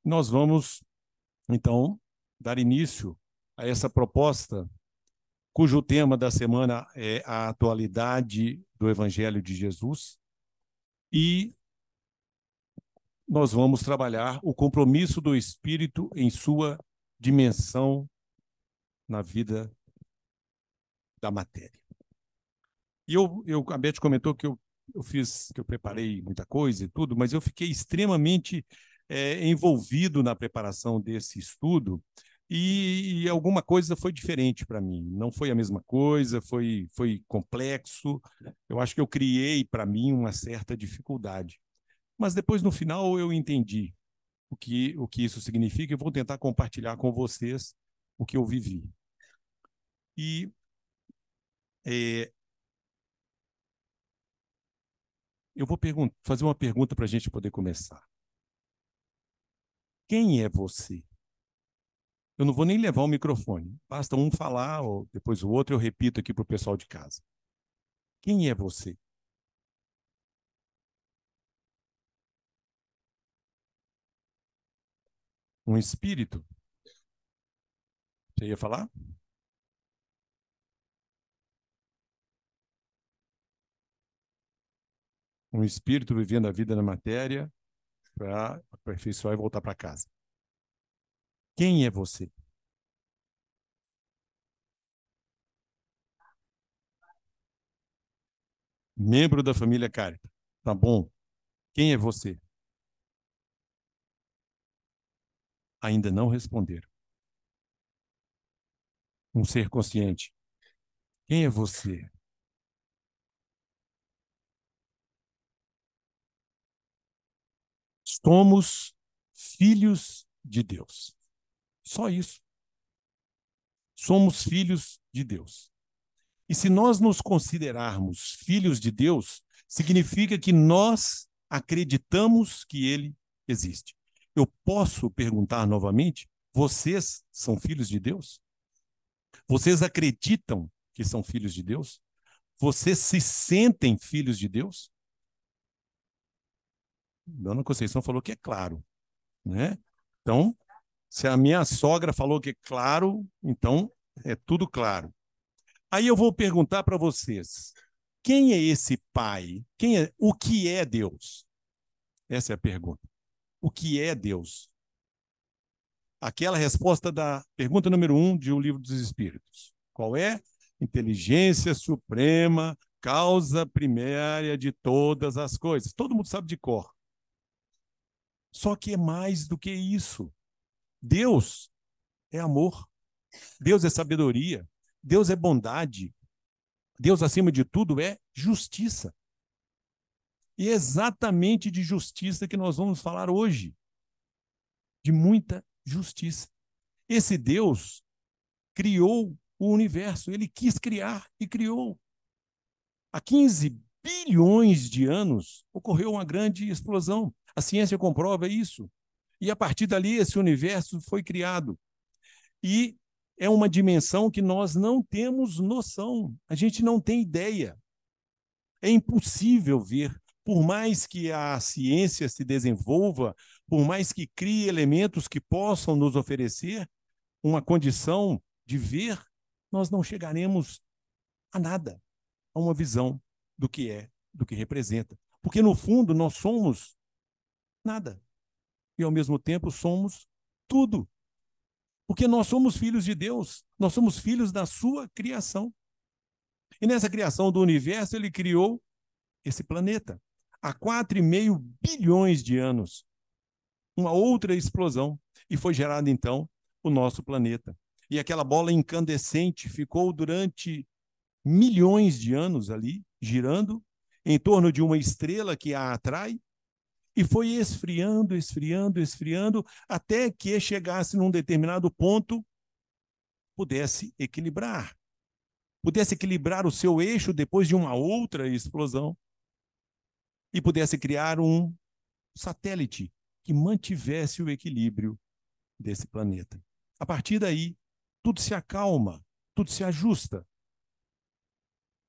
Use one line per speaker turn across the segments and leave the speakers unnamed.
Nós vamos, então, dar início a essa proposta, cujo tema da semana é a atualidade do Evangelho de Jesus, e nós vamos trabalhar o compromisso do Espírito em sua dimensão na vida da matéria. E a Beth comentou que eu preparei muita coisa e tudo, mas eu fiquei extremamente envolvido na preparação desse estudo e alguma coisa foi diferente para mim. Não foi a mesma coisa, foi complexo. Eu acho que eu criei para mim uma certa dificuldade. Mas depois, no final, eu entendi o que isso significa e vou tentar compartilhar com vocês o que eu vivi. E é, eu vou fazer uma pergunta para a gente poder começar. Quem é você? Eu não vou nem levar o microfone. Basta um falar, ou depois o outro eu repito aqui para o pessoal de casa. Quem é você? Um espírito? Você ia falar? Um espírito vivendo a vida na matéria para aperfeiçoar e voltar para casa. Quem é você? Membro da família Caritas. Tá bom. Quem é você? Ainda não responderam. Um ser consciente. Quem é você? Somos filhos de Deus. Só isso. Somos filhos de Deus. E se nós nos considerarmos filhos de Deus, significa que nós acreditamos que ele existe. Eu posso perguntar novamente: vocês são filhos de Deus? Vocês acreditam que são filhos de Deus? Vocês se sentem filhos de Deus? Dona Conceição falou que é claro, né? Então, se a minha sogra falou que é claro, então é tudo claro. Aí eu vou perguntar para vocês: quem é esse pai? O que é Deus? Essa é a pergunta. O que é Deus? Aquela resposta da pergunta número 1 de O Livro dos Espíritos. Qual é? Inteligência suprema, causa primária de todas as coisas. Todo mundo sabe de cor. Só que é mais do que isso. Deus é amor. Deus é sabedoria. Deus é bondade. Deus, acima de tudo, é justiça. E é exatamente de justiça que nós vamos falar hoje. De muita justiça. Esse Deus criou o universo, ele quis criar e criou. Há 15 bilhões de anos ocorreu uma grande explosão. A ciência comprova isso. E a partir dali esse universo foi criado. E é uma dimensão que nós não temos noção, a gente não tem ideia. É impossível ver, por mais que a ciência se desenvolva, por mais que crie elementos que possam nos oferecer uma condição de ver, nós não chegaremos a nada, a uma visão do que é, do que representa. Porque, no fundo, nós somos nada. E, ao mesmo tempo, somos tudo. Porque nós somos filhos de Deus, nós somos filhos da sua criação. E nessa criação do universo, ele criou esse planeta. Há 4,5 bilhões de anos, uma outra explosão. E foi gerado, então, o nosso planeta. E aquela bola incandescente ficou durante milhões de anos ali, girando em torno de uma estrela que a atrai, e foi esfriando, esfriando, esfriando, até que chegasse num determinado ponto, pudesse equilibrar o seu eixo depois de uma outra explosão, e pudesse criar um satélite que mantivesse o equilíbrio desse planeta. A partir daí, tudo se acalma, tudo se ajusta.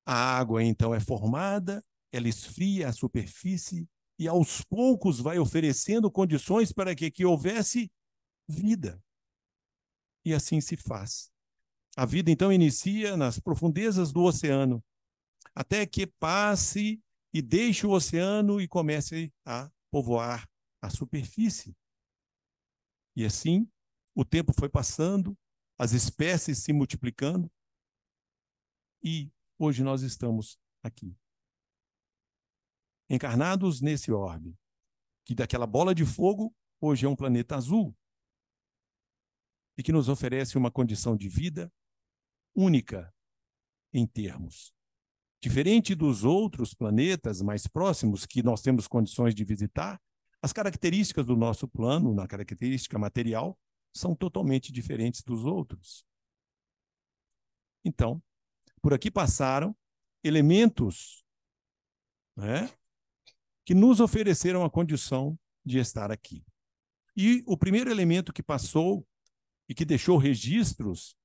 A água, então, é formada, ela esfria a superfície e aos poucos vai oferecendo condições para que houvesse vida. E assim se faz. A vida, então, inicia nas profundezas do oceano, até que passe e deixe o oceano e comece a povoar a superfície. E assim, o tempo foi passando, as espécies se multiplicando, e hoje nós estamos aqui, encarnados nesse orbe, que daquela bola de fogo, hoje é um planeta azul, e que nos oferece uma condição de vida única em termos. Diferente dos outros planetas mais próximos que nós temos condições de visitar, as características do nosso plano, na característica material, são totalmente diferentes dos outros. Então, por aqui passaram elementos, né, que nos ofereceram a condição de estar aqui. E o primeiro elemento que passou e que deixou registros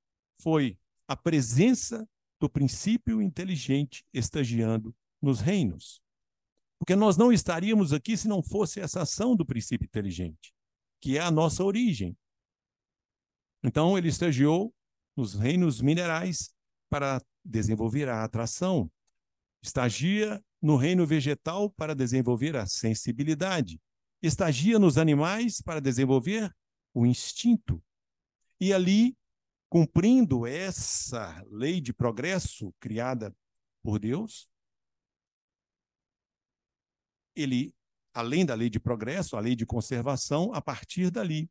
foi a presença do princípio inteligente estagiando nos reinos. Porque nós não estaríamos aqui se não fosse essa ação do princípio inteligente, que é a nossa origem. Então, ele estagiou nos reinos minerais para desenvolver a atração, estagia no reino vegetal para desenvolver a sensibilidade, estagia nos animais para desenvolver o instinto. E ali, cumprindo essa lei de progresso criada por Deus, ele, além da lei de progresso, a lei de conservação, a partir dali,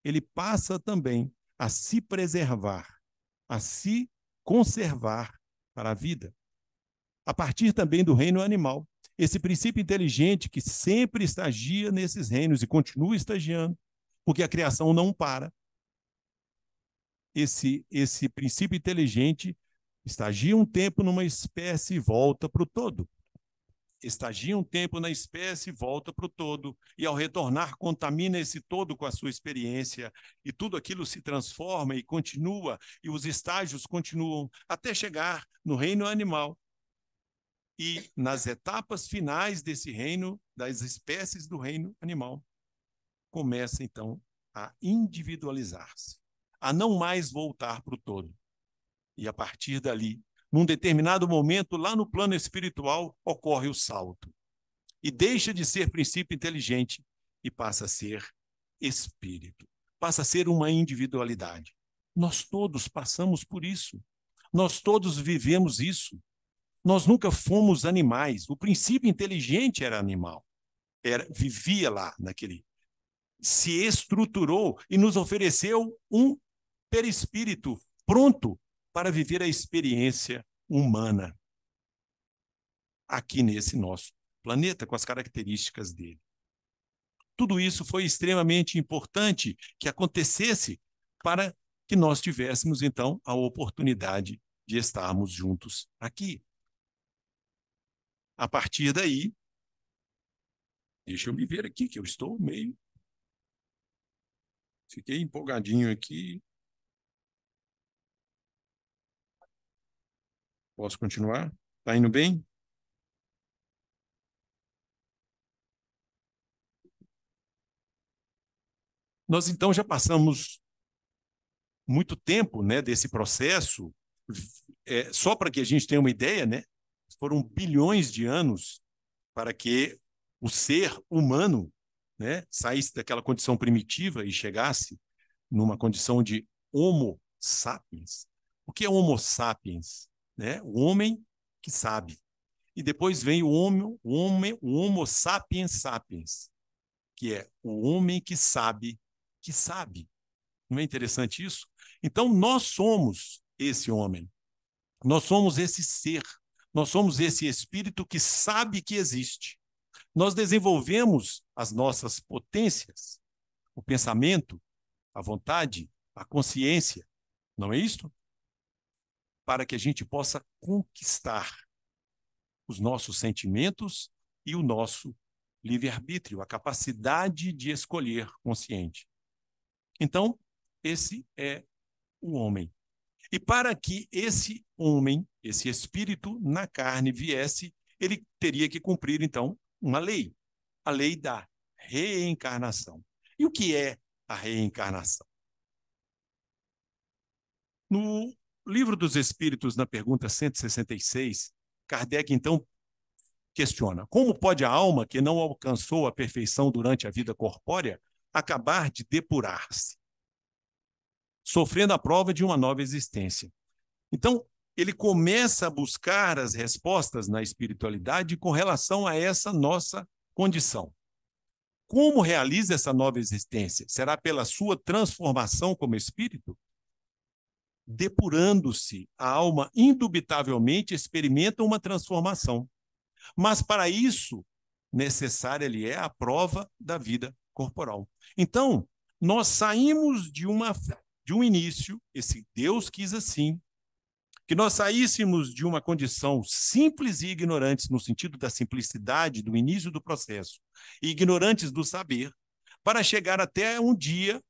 ele passa também a se preservar, a se conservar para a vida. A partir também do reino animal. Esse princípio inteligente que sempre estagia nesses reinos e continua estagiando, porque a criação não para. Esse princípio inteligente estagia um tempo numa espécie e volta para o todo. Estagia um tempo na espécie e volta para o todo, e ao retornar contamina esse todo com a sua experiência, e tudo aquilo se transforma e continua, e os estágios continuam, até chegar no reino animal. E nas etapas finais desse reino, das espécies do reino animal, começa então a individualizar-se, a não mais voltar para o todo. E a partir dali, num determinado momento, lá no plano espiritual, ocorre o salto. E deixa de ser princípio inteligente e passa a ser espírito. Passa a ser uma individualidade. Nós todos passamos por isso. Nós todos vivemos isso. Nós nunca fomos animais. O princípio inteligente era animal. Vivia lá naquele. Se estruturou e nos ofereceu um perispírito pronto para viver a experiência humana aqui nesse nosso planeta, com as características dele. Tudo isso foi extremamente importante que acontecesse para que nós tivéssemos, então, a oportunidade de estarmos juntos aqui. A partir daí, deixa eu me ver aqui, que eu estou meio... Fiquei empolgadinho aqui. Posso continuar? Está indo bem? Nós, então, já passamos muito tempo, né, desse processo, só para que a gente tenha uma ideia, né, foram bilhões de anos para que o ser humano, né, saísse daquela condição primitiva e chegasse numa condição de Homo sapiens. O que é Homo sapiens? Né? O homem que sabe. E depois vem o Homo sapiens sapiens, que é o homem que sabe que sabe. Não é interessante isso? Então, nós somos esse homem. Nós somos esse ser. Nós somos esse espírito que sabe que existe. Nós desenvolvemos as nossas potências, o pensamento, a vontade, a consciência, não é isto? Para que a gente possa conquistar os nossos sentimentos e o nosso livre-arbítrio, a capacidade de escolher consciente. Então, esse é o homem. E para que esse homem, esse espírito na carne viesse, ele teria que cumprir, então, uma lei. a lei da reencarnação. E o que é a reencarnação? No Livro dos Espíritos, na pergunta 166, Kardec, então, questiona: como pode a alma que não alcançou a perfeição durante a vida corpórea acabar de depurar-se, sofrendo a prova de uma nova existência? Então, ele começa a buscar as respostas na espiritualidade com relação a essa nossa condição. Como realiza essa nova existência? Será pela sua transformação como espírito? Depurando-se, a alma indubitavelmente experimenta uma transformação. Mas para isso, necessária lhe é a prova da vida corporal. Então, nós saímos de um início, esse Deus quis assim, que nós saíssemos de uma condição simples e ignorantes, no sentido da simplicidade do início do processo, e ignorantes do saber, para chegar até um dia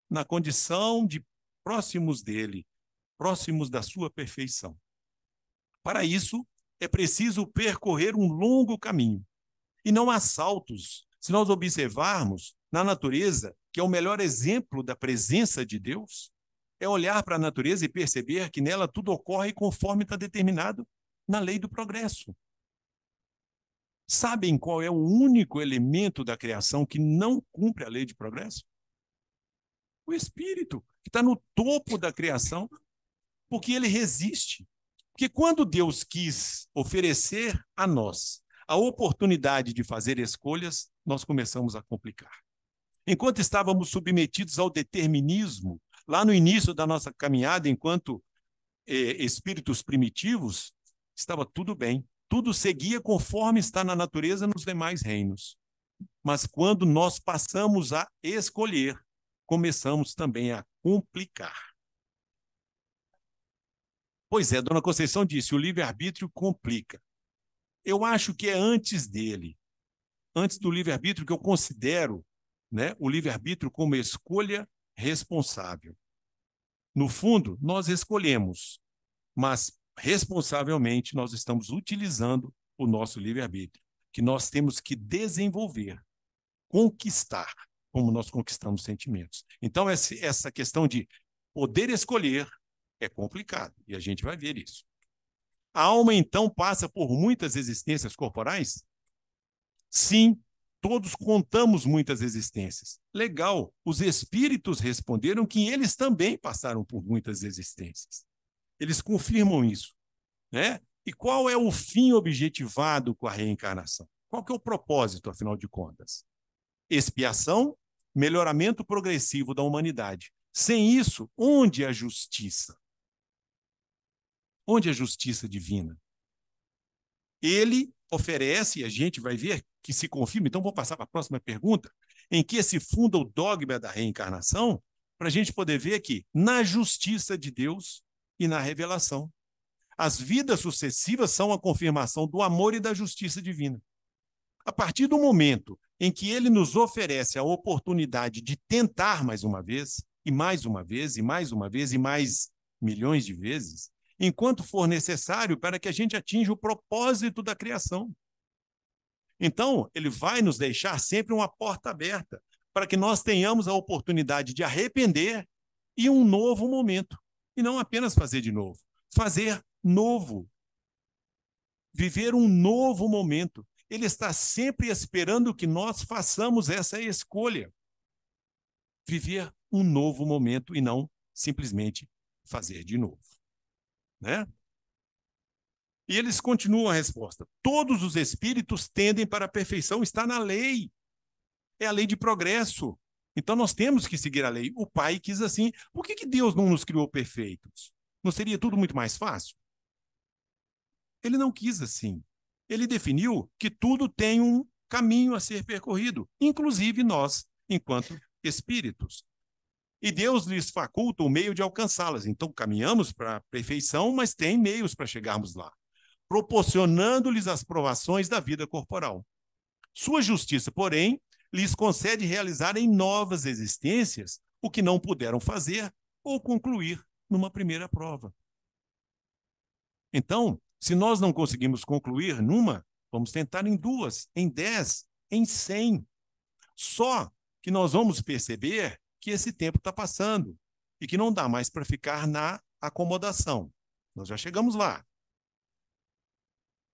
na condição de próximos dele, próximos da sua perfeição. Para isso, é preciso percorrer um longo caminho, e não há saltos. Se nós observarmos na natureza, que é o melhor exemplo da presença de Deus, é olhar para a natureza e perceber que nela tudo ocorre conforme está determinado na lei do progresso. Sabem qual é o único elemento da criação que não cumpre a lei de progresso? O Espírito, que está no topo da criação, porque ele resiste. Porque quando Deus quis oferecer a nós a oportunidade de fazer escolhas, nós começamos a complicar. Enquanto estávamos submetidos ao determinismo, lá no início da nossa caminhada, enquanto espíritos primitivos, estava tudo bem. Tudo seguia conforme está na natureza nos demais reinos. Mas quando nós passamos a escolher, começamos também a complicar. Pois é, Dona Conceição disse, o livre-arbítrio complica. Eu acho que é antes dele, antes do livre-arbítrio, que eu considero, né, o livre-arbítrio como escolha responsável. No fundo, nós escolhemos, mas responsavelmente nós estamos utilizando o nosso livre-arbítrio, que nós temos que desenvolver, conquistar, como nós conquistamos sentimentos. Então, essa questão de poder escolher é complicado, e a gente vai ver isso. A alma, então, passa por muitas existências corporais? Sim, todos contamos muitas existências. Legal, os espíritos responderam que eles também passaram por muitas existências. Eles confirmam isso, né? E qual é o fim objetivado com a reencarnação? Qual que é o propósito, afinal de contas? Expiação, melhoramento progressivo da humanidade. Sem isso, onde a justiça? Onde a justiça divina? Ele oferece, e a gente vai ver que se confirma, então vou passar para a próxima pergunta, em que se funda o dogma da reencarnação, para a gente poder ver que na justiça de Deus e na revelação. As vidas sucessivas são a confirmação do amor e da justiça divina. A partir do momento em que ele nos oferece a oportunidade de tentar mais uma vez, e mais uma vez, e mais uma vez, e mais milhões de vezes, enquanto for necessário para que a gente atinja o propósito da criação. Então, ele vai nos deixar sempre uma porta aberta para que nós tenhamos a oportunidade de arrepender e um novo momento. E não apenas fazer de novo, fazer novo. Viver um novo momento. Ele está sempre esperando que nós façamos essa escolha. Viver um novo momento e não simplesmente fazer de novo. Né? E eles continuam a resposta. Todos os espíritos tendem para a perfeição, está na lei. É a lei de progresso. Então nós temos que seguir a lei. O Pai quis assim. Por que Deus não nos criou perfeitos? Não seria tudo muito mais fácil? Ele não quis assim. Ele definiu que tudo tem um caminho a ser percorrido, inclusive nós, enquanto espíritos. E Deus lhes faculta o meio de alcançá-las. Então caminhamos para a perfeição, mas tem meios para chegarmos lá, proporcionando-lhes as provações da vida corporal. Sua justiça, porém, lhes concede realizar em novas existências o que não puderam fazer ou concluir numa primeira prova. Então, se nós não conseguimos concluir numa, vamos tentar em duas, em 10, em 100. Só que nós vamos perceber que esse tempo está passando e que não dá mais para ficar na acomodação. Nós já chegamos lá.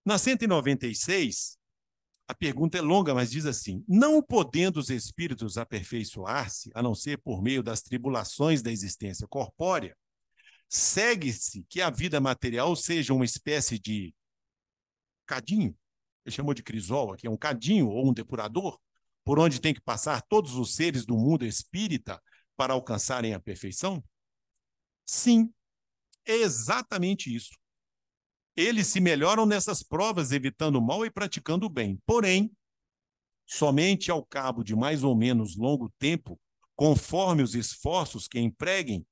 Na 196, a pergunta é longa, mas diz assim: não podendo os espíritos aperfeiçoar-se, a não ser por meio das tribulações da existência corpórea, segue-se que a vida material seja uma espécie de cadinho, ele chamou de crisol aqui, é um cadinho ou um depurador, por onde tem que passar todos os seres do mundo espírita para alcançarem a perfeição? Sim, é exatamente isso. Eles se melhoram nessas provas, evitando o mal e praticando o bem. Porém, somente ao cabo de mais ou menos longo tempo, conforme os esforços que empreguem,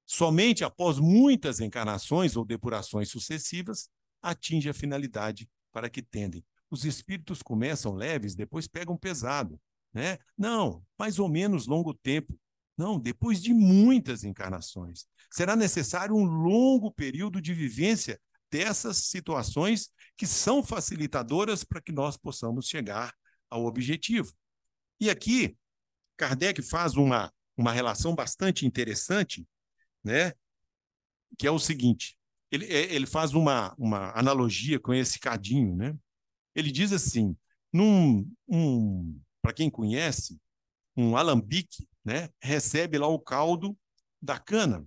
somente após muitas encarnações ou depurações sucessivas, atinge a finalidade para que tendem. Os espíritos começam leves, depois pegam pesado, né? Não, mais ou menos longo tempo. Não, depois de muitas encarnações. Será necessário um longo período de vivência dessas situações que são facilitadoras para que nós possamos chegar ao objetivo. E aqui, Kardec faz uma relação bastante interessante, né? Que é o seguinte, ele faz uma analogia com esse cadinho, né? Ele diz assim, para quem conhece, um alambique, né, recebe lá o caldo da cana,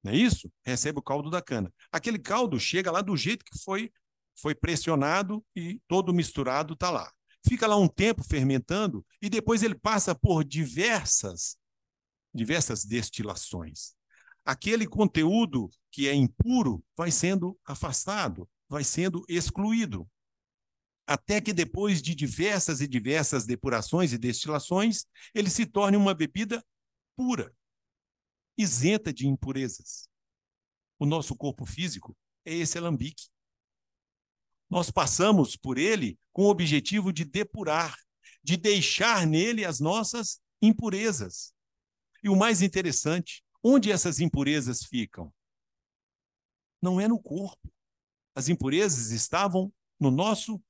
não é isso? Recebe o caldo da cana. Aquele caldo chega lá do jeito que foi pressionado e todo misturado está lá. Fica lá um tempo fermentando e depois ele passa por diversas destilações. Aquele conteúdo que é impuro vai sendo afastado, vai sendo excluído. Até que depois de diversas e diversas depurações e destilações, ele se torne uma bebida pura, isenta de impurezas. O nosso corpo físico é esse alambique. Nós passamos por ele com o objetivo de depurar, de deixar nele as nossas impurezas. E o mais interessante, onde essas impurezas ficam? Não é no corpo. As impurezas estavam no nosso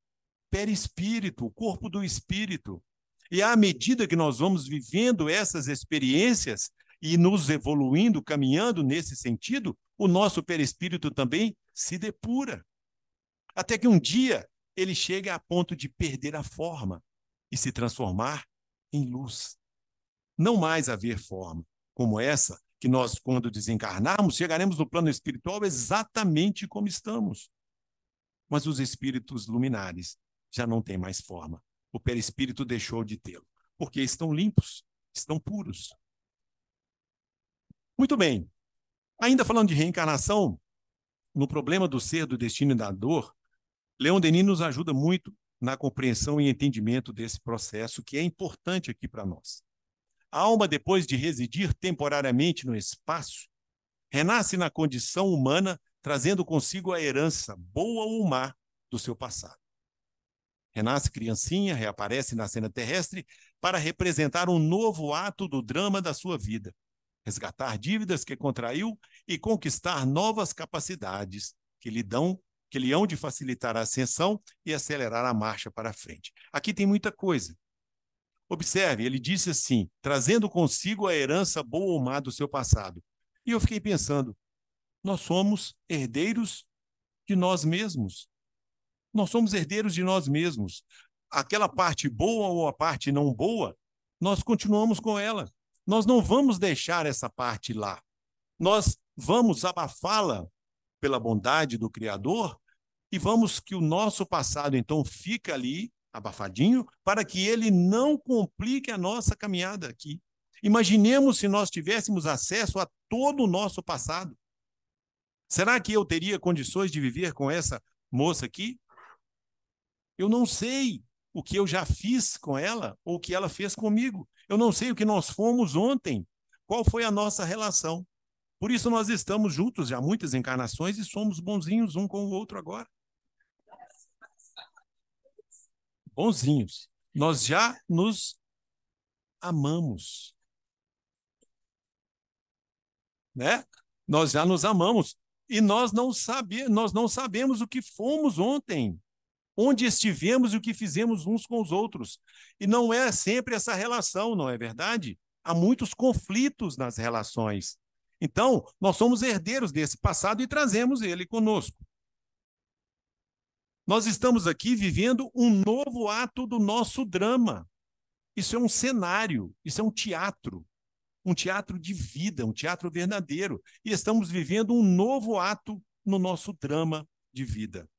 perispírito, o corpo do espírito. E à medida que nós vamos vivendo essas experiências e nos evoluindo, caminhando nesse sentido, o nosso perispírito também se depura. Até que um dia ele chega a ponto de perder a forma e se transformar em luz. Não mais haver forma como essa, que nós, quando desencarnarmos, chegaremos no plano espiritual exatamente como estamos. Mas os espíritos luminares já não têm mais forma. O perispírito deixou de tê-lo, porque estão limpos, estão puros. Muito bem. Ainda falando de reencarnação, no problema do ser, do destino e da dor, Leon Denis nos ajuda muito na compreensão e entendimento desse processo, que é importante aqui para nós. A alma, depois de residir temporariamente no espaço, renasce na condição humana, trazendo consigo a herança, boa ou má, do seu passado. Renasce criancinha, reaparece na cena terrestre para representar um novo ato do drama da sua vida, resgatar dívidas que contraiu e conquistar novas capacidades que lhe hão de facilitar a ascensão e acelerar a marcha para frente. Aqui tem muita coisa. Observe, ele disse assim, trazendo consigo a herança boa ou má do seu passado. E eu fiquei pensando, nós somos herdeiros de nós mesmos. Nós somos herdeiros de nós mesmos. Aquela parte boa ou a parte não boa, nós continuamos com ela. Nós não vamos deixar essa parte lá. Nós vamos abafá-la pela bondade do Criador e vamos que o nosso passado, então, fica ali, abafadinho, para que ele não complique a nossa caminhada aqui. Imaginemos se nós tivéssemos acesso a todo o nosso passado. Será que eu teria condições de viver com essa moça aqui? Eu não sei o que eu já fiz com ela ou o que ela fez comigo. Eu não sei o que nós fomos ontem. Qual foi a nossa relação? Por isso nós estamos juntos já há muitas encarnações e somos bonzinhos um com o outro agora. Bonzinhos. Nós já nos amamos. Né? Nós já nos amamos. E nós não sabemos o que fomos ontem. onde estivemos e o que fizemos uns com os outros. E não é sempre essa relação, não é verdade? Há muitos conflitos nas relações. Então, nós somos herdeiros desse passado e trazemos ele conosco. Nós estamos aqui vivendo um novo ato do nosso drama. Isso é um cenário, isso é um teatro de vida, um teatro verdadeiro. E estamos vivendo um novo ato no nosso drama de vida.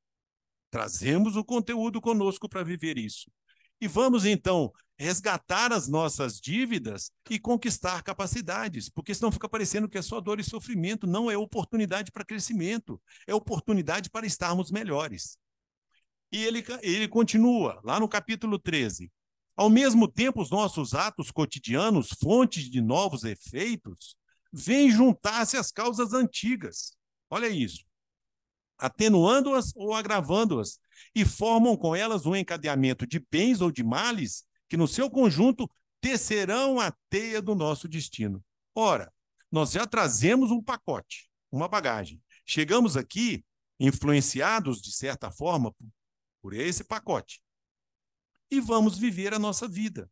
Trazemos o conteúdo conosco para viver isso. E vamos, então, resgatar as nossas dívidas e conquistar capacidades, porque senão fica parecendo que é só dor e sofrimento. Não, é oportunidade para crescimento, é oportunidade para estarmos melhores. E ele continua, lá no capítulo 13. Ao mesmo tempo, os nossos atos cotidianos, fontes de novos efeitos, vêm juntar-se às causas antigas. Olha isso. Atenuando-as ou agravando-as, e formam com elas um encadeamento de bens ou de males que, no seu conjunto, tecerão a teia do nosso destino. Ora, nós já trazemos um pacote, uma bagagem. Chegamos aqui influenciados, de certa forma, por esse pacote. E vamos viver a nossa vida.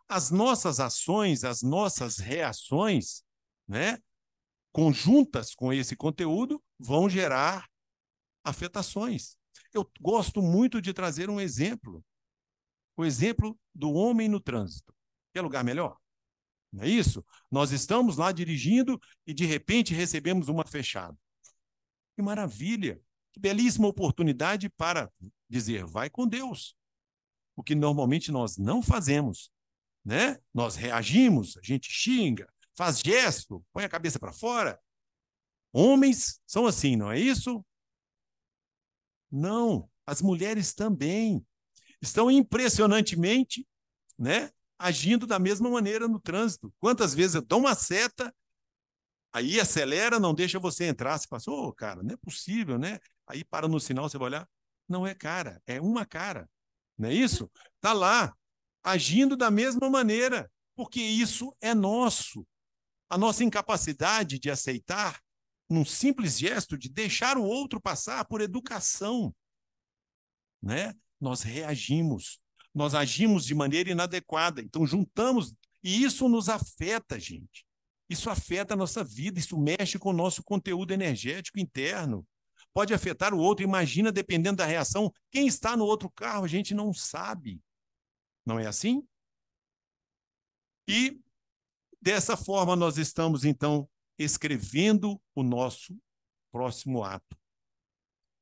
As nossas ações, as nossas reações, né, conjuntas com esse conteúdo, vão gerar afetações. Eu gosto muito de trazer um exemplo. O exemplo do homem no trânsito. Quer lugar melhor? Não é isso? Nós estamos lá dirigindo e, de repente, recebemos uma fechada. Que maravilha! Que belíssima oportunidade para dizer, vai com Deus. O que normalmente nós não fazemos, né? Nós reagimos, a gente xinga, faz gesto, põe a cabeça para fora. Homens são assim, não é isso? Não, as mulheres também estão impressionantemente, né, agindo da mesma maneira no trânsito. Quantas vezes eu dou uma seta, aí acelera, não deixa você entrar, você fala, ô, cara, não é possível, né? Aí para no sinal, você vai olhar, não é cara, é uma cara, não é isso? Está lá, agindo da mesma maneira, porque isso é nosso. A nossa incapacidade de aceitar, num simples gesto, de deixar o outro passar por educação, né? Nós reagimos, nós agimos de maneira inadequada, então juntamos, e isso nos afeta, gente. Isso afeta a nossa vida, isso mexe com o nosso conteúdo energético interno. Pode afetar o outro, imagina, dependendo da reação, quem está no outro carro, a gente não sabe. Não é assim? E dessa forma nós estamos, então, escrevendo o nosso próximo ato.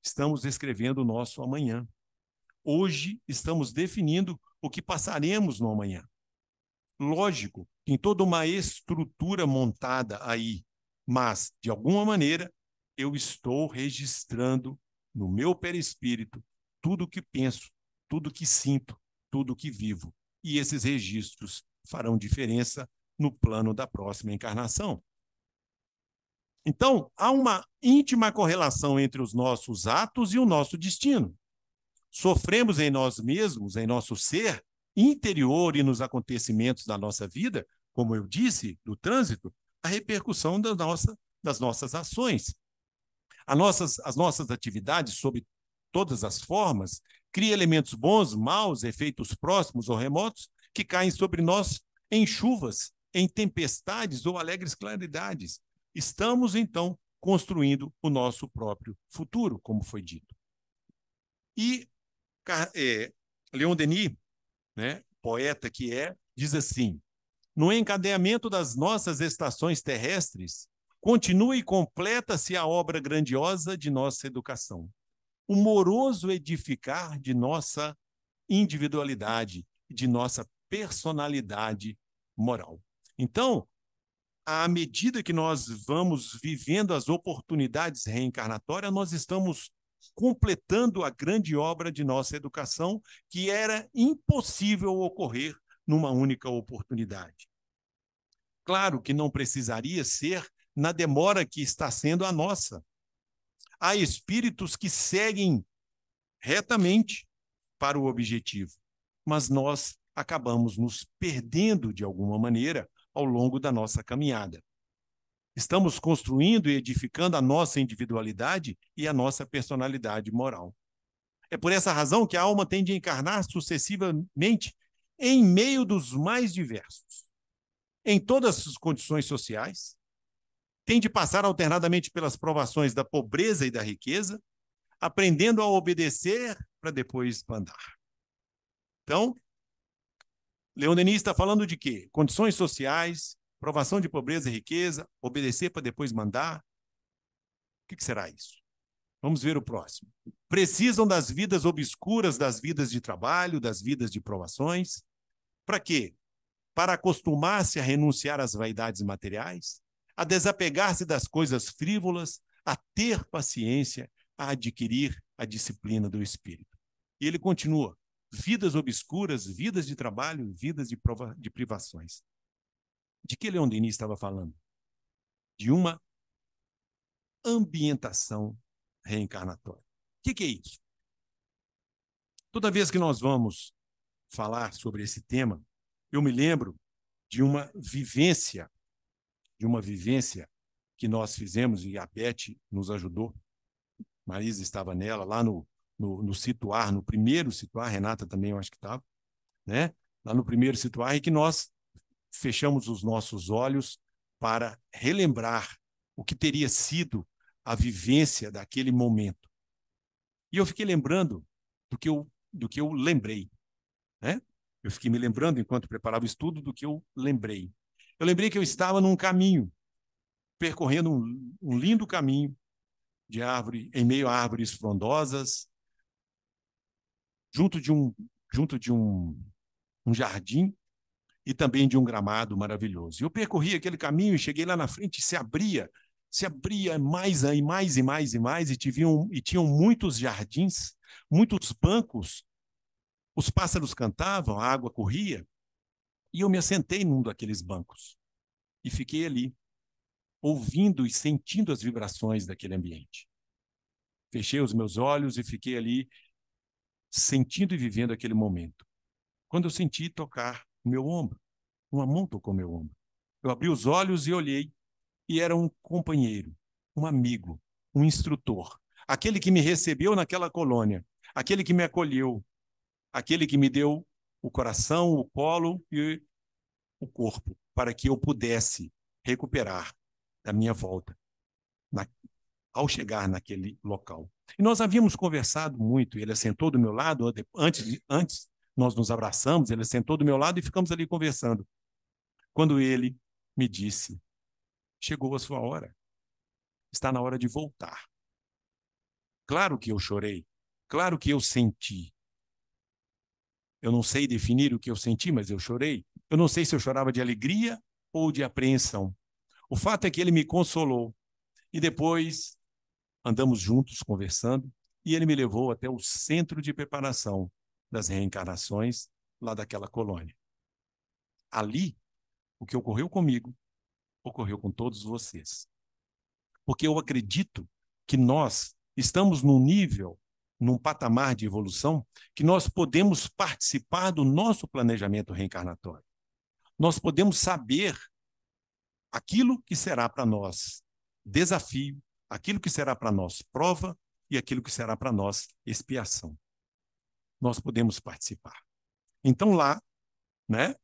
Estamos escrevendo o nosso amanhã. Hoje estamos definindo o que passaremos no amanhã. Lógico, tem toda uma estrutura montada aí, mas, de alguma maneira, eu estou registrando no meu perispírito tudo o que penso, tudo o que sinto, tudo o que vivo. E esses registros farão diferença no plano da próxima encarnação. Então, há uma íntima correlação entre os nossos atos e o nosso destino. Sofremos em nós mesmos, em nosso ser interior e nos acontecimentos da nossa vida, como eu disse, do trânsito, a repercussão das nossas ações. As nossas atividades, sob todas as formas, criam elementos bons, maus, efeitos próximos ou remotos, que caem sobre nós em chuvas, em tempestades ou alegres claridades. Estamos, então, construindo o nosso próprio futuro, como foi dito. E Leon Denis, né, poeta que é, diz assim: no encadeamento das nossas estações terrestres, continua e completa-se a obra grandiosa de nossa educação, o moroso edificar de nossa individualidade, de nossa personalidade moral. Então, à medida que nós vamos vivendo as oportunidades reencarnatórias, nós estamos completando a grande obra de nossa educação, que era impossível ocorrer numa única oportunidade. Claro que não precisaria ser na demora que está sendo a nossa. Há espíritos que seguem retamente para o objetivo, mas nós acabamos nos perdendo de alguma maneira ao longo da nossa caminhada. Estamos construindo e edificando a nossa individualidade e a nossa personalidade moral. É por essa razão que a alma tende a encarnar sucessivamente em meio dos mais diversos, em todas as condições sociais, tem de passar alternadamente pelas provações da pobreza e da riqueza, aprendendo a obedecer para depois mandar. Então, Leon Denis está falando de quê? Condições sociais, provação de pobreza e riqueza, obedecer para depois mandar. O que será isso? Vamos ver o próximo. Precisam das vidas obscuras, das vidas de trabalho, das vidas de provações. Para quê? Para acostumar-se a renunciar às vaidades materiais, a desapegar-se das coisas frívolas, a ter paciência, a adquirir a disciplina do espírito. E ele continua: vidas obscuras, vidas de trabalho, vidas de privações. De que Leon Denis estava falando? De uma ambientação reencarnatória. O que é isso? Toda vez que nós vamos falar sobre esse tema, eu me lembro de uma vivência que nós fizemos, e a Beth nos ajudou. Marisa estava nela, lá no Situar, no primeiro Situar, Renata também eu acho que estava, né? Lá no primeiro Situar, em que nós fechamos os nossos olhos para relembrar o que teria sido a vivência daquele momento. E eu fiquei lembrando do que eu lembrei, né? Eu fiquei me lembrando, enquanto preparava o estudo, do que eu lembrei. Eu lembrei que eu estava num caminho, percorrendo um lindo caminho de árvore, em meio a árvores frondosas, junto de um jardim e também de um gramado maravilhoso. Eu percorri aquele caminho e cheguei lá na frente e se abria mais e mais e mais e mais, e tinham muitos jardins, muitos bancos, os pássaros cantavam, a água corria, e eu me assentei num daqueles bancos e fiquei ali, ouvindo e sentindo as vibrações daquele ambiente. Fechei os meus olhos e fiquei ali, sentindo e vivendo aquele momento. Quando eu senti tocar o meu ombro, uma mão tocou meu ombro. Eu abri os olhos e olhei, e era um companheiro, um amigo, um instrutor, aquele que me recebeu naquela colônia, aquele que me acolheu, aquele que me deu o coração, o colo e o corpo, para que eu pudesse recuperar da minha volta, ao chegar naquele local. E nós havíamos conversado muito, ele assentou do meu lado, antes nós nos abraçamos, ele sentou do meu lado e ficamos ali conversando. Quando ele me disse: chegou a sua hora, está na hora de voltar. Claro que eu chorei, claro que eu senti. Eu não sei definir o que eu senti, mas eu chorei. Eu não sei se eu chorava de alegria ou de apreensão. O fato é que ele me consolou. E depois andamos juntos conversando e ele me levou até o centro de preparação das reencarnações lá daquela colônia. Ali, o que ocorreu comigo, ocorreu com todos vocês. Porque eu acredito que nós estamos num nível, num patamar de evolução, que nós podemos participar do nosso planejamento reencarnatório. Nós podemos saber aquilo que será para nós desafio, aquilo que será para nós prova e aquilo que será para nós expiação. Nós podemos participar. Então lá, né,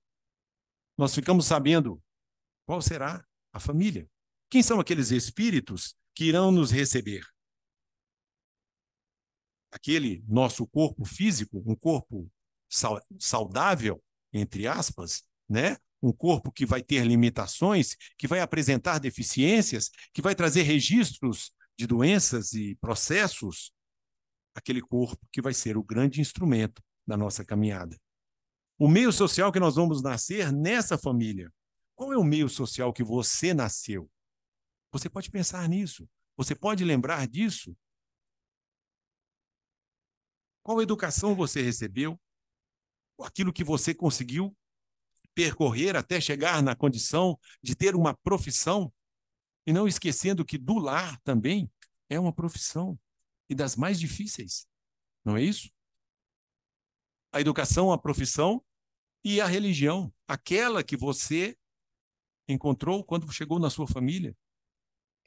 nós ficamos sabendo qual será a família. Quem são aqueles espíritos que irão nos receber? Aquele nosso corpo físico, um corpo saudável, entre aspas, né? Um corpo que vai ter limitações, que vai apresentar deficiências, que vai trazer registros de doenças e processos, aquele corpo que vai ser o grande instrumento da nossa caminhada. O meio social que nós vamos nascer nessa família. Qual é o meio social que você nasceu? Você pode pensar nisso. Você pode lembrar disso. Qual educação você recebeu? Aquilo que você conseguiu percorrer até chegar na condição de ter uma profissão? E não esquecendo que do lar também é uma profissão e das mais difíceis. Não é isso? A educação, a profissão e a religião. Aquela que você encontrou quando chegou na sua família.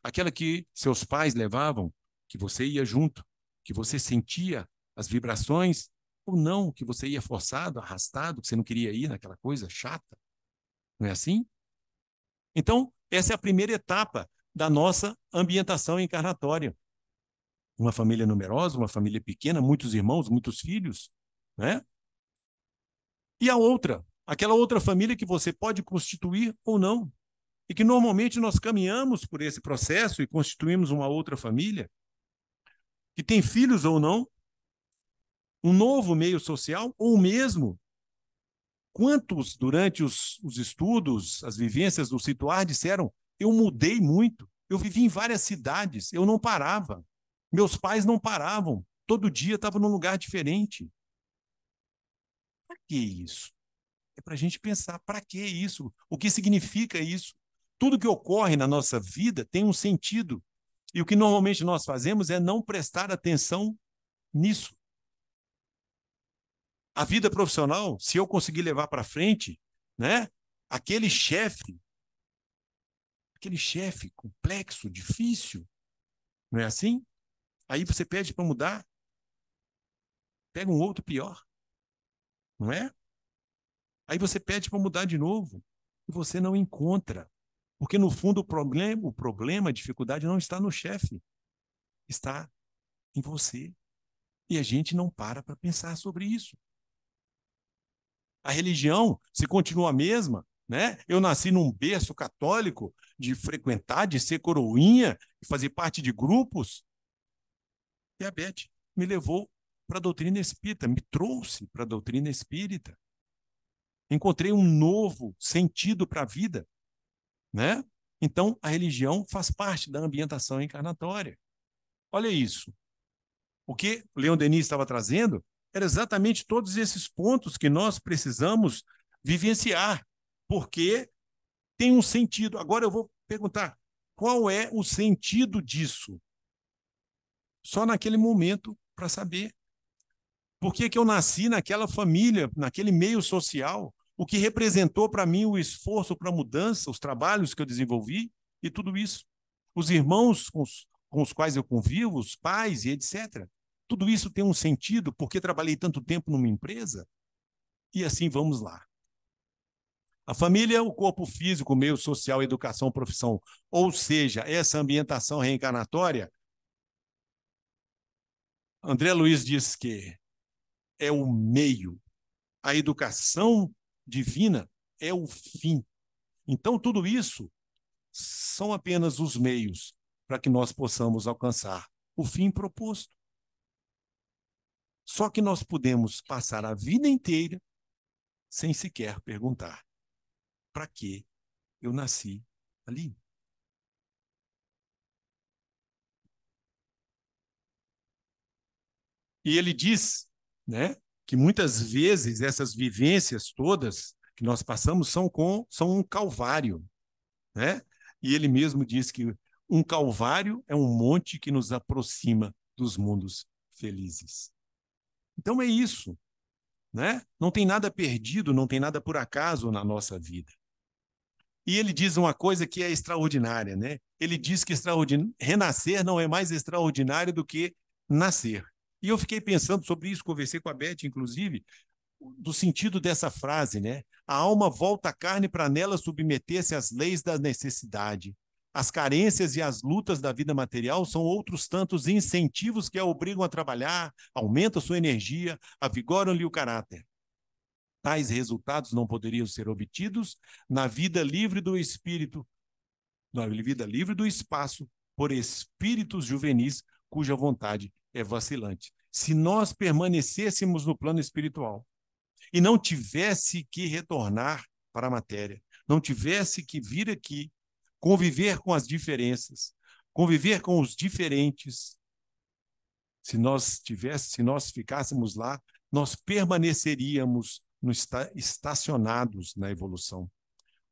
Aquela que seus pais levavam, que você ia junto, que você sentia as vibrações, ou não, que você ia forçado, arrastado, que você não queria ir naquela coisa chata. Não é assim? Então, essa é a primeira etapa da nossa ambientação encarnatória. Uma família numerosa, uma família pequena, muitos irmãos, muitos filhos, né? E a outra, aquela outra família que você pode constituir ou não, e que normalmente nós caminhamos por esse processo e constituímos uma outra família, que tem filhos ou não, um novo meio social, ou mesmo quantos, durante os estudos, as vivências do Situar, disseram: eu mudei muito, eu vivi em várias cidades, eu não parava, meus pais não paravam, todo dia estava num lugar diferente. Para que isso? É para a gente pensar, para que isso? O que significa isso? Tudo que ocorre na nossa vida tem um sentido. E o que normalmente nós fazemos é não prestar atenção nisso. A vida profissional, se eu conseguir levar para frente, né? Aquele chefe complexo, difícil, não é assim? Aí você pede para mudar, pega um outro pior, não é? Aí você pede para mudar de novo e você não encontra. Porque, no fundo, a dificuldade não está no chefe, está em você. E a gente não para pensar sobre isso. A religião, se continua a mesma, né? Eu nasci num berço católico, de frequentar, de ser coroinha, de fazer parte de grupos. E a Beth me levou para a doutrina espírita, me trouxe para a doutrina espírita. Encontrei um novo sentido para a vida, né? Então, a religião faz parte da ambientação encarnatória. Olha isso. O que o Leon Denis estava trazendo era exatamente todos esses pontos que nós precisamos vivenciar, porque tem um sentido. Agora eu vou perguntar, qual é o sentido disso? Só naquele momento para saber. Por que eu nasci naquela família, naquele meio social? O que representou para mim o esforço para a mudança, os trabalhos que eu desenvolvi e tudo isso. Os irmãos com os quais eu convivo, os pais e etc. Tudo isso tem um sentido porque trabalhei tanto tempo numa empresa? E assim vamos lá. A família é o corpo físico, meio social, educação, profissão. Ou seja, essa ambientação reencarnatória, André Luiz diz que é o meio. A educação divina é o fim. Então, tudo isso são apenas os meios para que nós possamos alcançar o fim proposto. Só que nós podemos passar a vida inteira sem sequer perguntar: para que eu nasci ali? E ele diz, né, que muitas vezes essas vivências todas que nós passamos são um calvário, né? E ele mesmo diz que um calvário é um monte que nos aproxima dos mundos felizes. Então é isso, né? Não tem nada perdido, não tem nada por acaso na nossa vida. E ele diz uma coisa que é extraordinária, né? Ele diz que renascer não é mais extraordinário do que nascer. E eu fiquei pensando sobre isso, conversei com a Beth, inclusive, do sentido dessa frase, né? A alma volta à carne para nela submeter-se às leis da necessidade. As carências e as lutas da vida material são outros tantos incentivos que a obrigam a trabalhar, aumentam sua energia, avigoram-lhe o caráter. Tais resultados não poderiam ser obtidos na vida livre do espírito, na vida livre do espaço, por espíritos juvenis cuja vontade é vacilante. Se nós permanecêssemos no plano espiritual e não tivesse que retornar para a matéria, não tivesse que vir aqui, conviver com as diferenças, conviver com os diferentes, se nós ficássemos lá, nós permaneceríamos estacionados na evolução.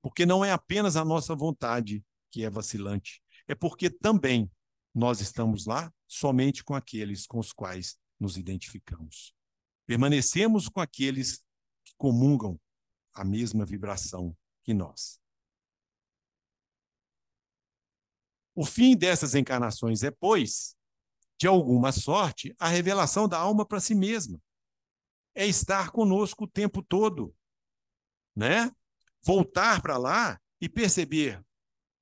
Porque não é apenas a nossa vontade que é vacilante, é porque também nós estamos lá somente com aqueles com os quais nos identificamos. Permanecemos com aqueles que comungam a mesma vibração que nós. O fim dessas encarnações é, pois, de alguma sorte, a revelação da alma para si mesma. É estar conosco o tempo todo, né? Voltar para lá e perceber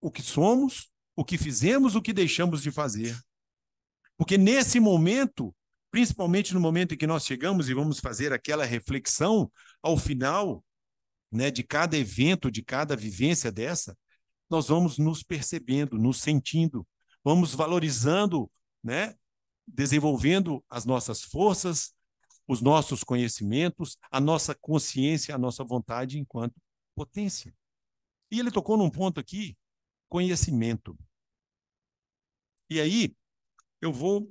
o que somos, o que fizemos, o que deixamos de fazer. Porque nesse momento, principalmente no momento em que nós chegamos e vamos fazer aquela reflexão ao final, né, de cada evento, de cada vivência dessa, nós vamos nos percebendo, nos sentindo, vamos valorizando, né, desenvolvendo as nossas forças, os nossos conhecimentos, a nossa consciência, a nossa vontade enquanto potência. E ele tocou num ponto aqui, conhecimento. E aí, eu vou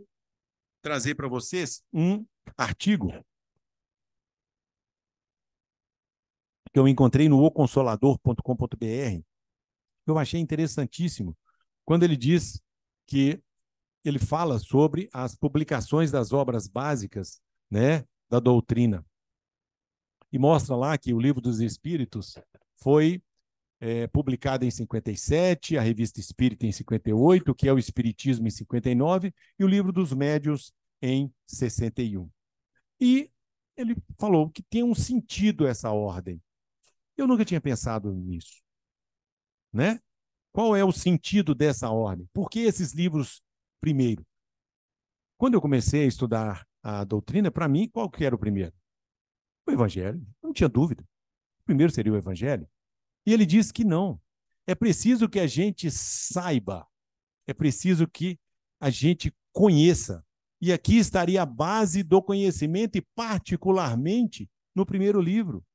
trazer para vocês um artigo que eu encontrei no oconsolador.com.br. Eu achei interessantíssimo quando ele diz que ele fala sobre as publicações das obras básicas, né, da doutrina. E mostra lá que o Livro dos Espíritos foi publicado em 57, a Revista Espírita em 58, que é o Espiritismo em 59, e o Livro dos Médiuns em 61. E ele falou que tem um sentido essa ordem. Eu nunca tinha pensado nisso, né? Qual é o sentido dessa ordem? Por que esses livros primeiro? Quando eu comecei a estudar a doutrina, para mim, qual que era o primeiro? O Evangelho. Não tinha dúvida. O primeiro seria o Evangelho. E ele diz que não. É preciso que a gente saiba, é preciso que a gente conheça. E aqui estaria a base do conhecimento, e particularmente no primeiro livro.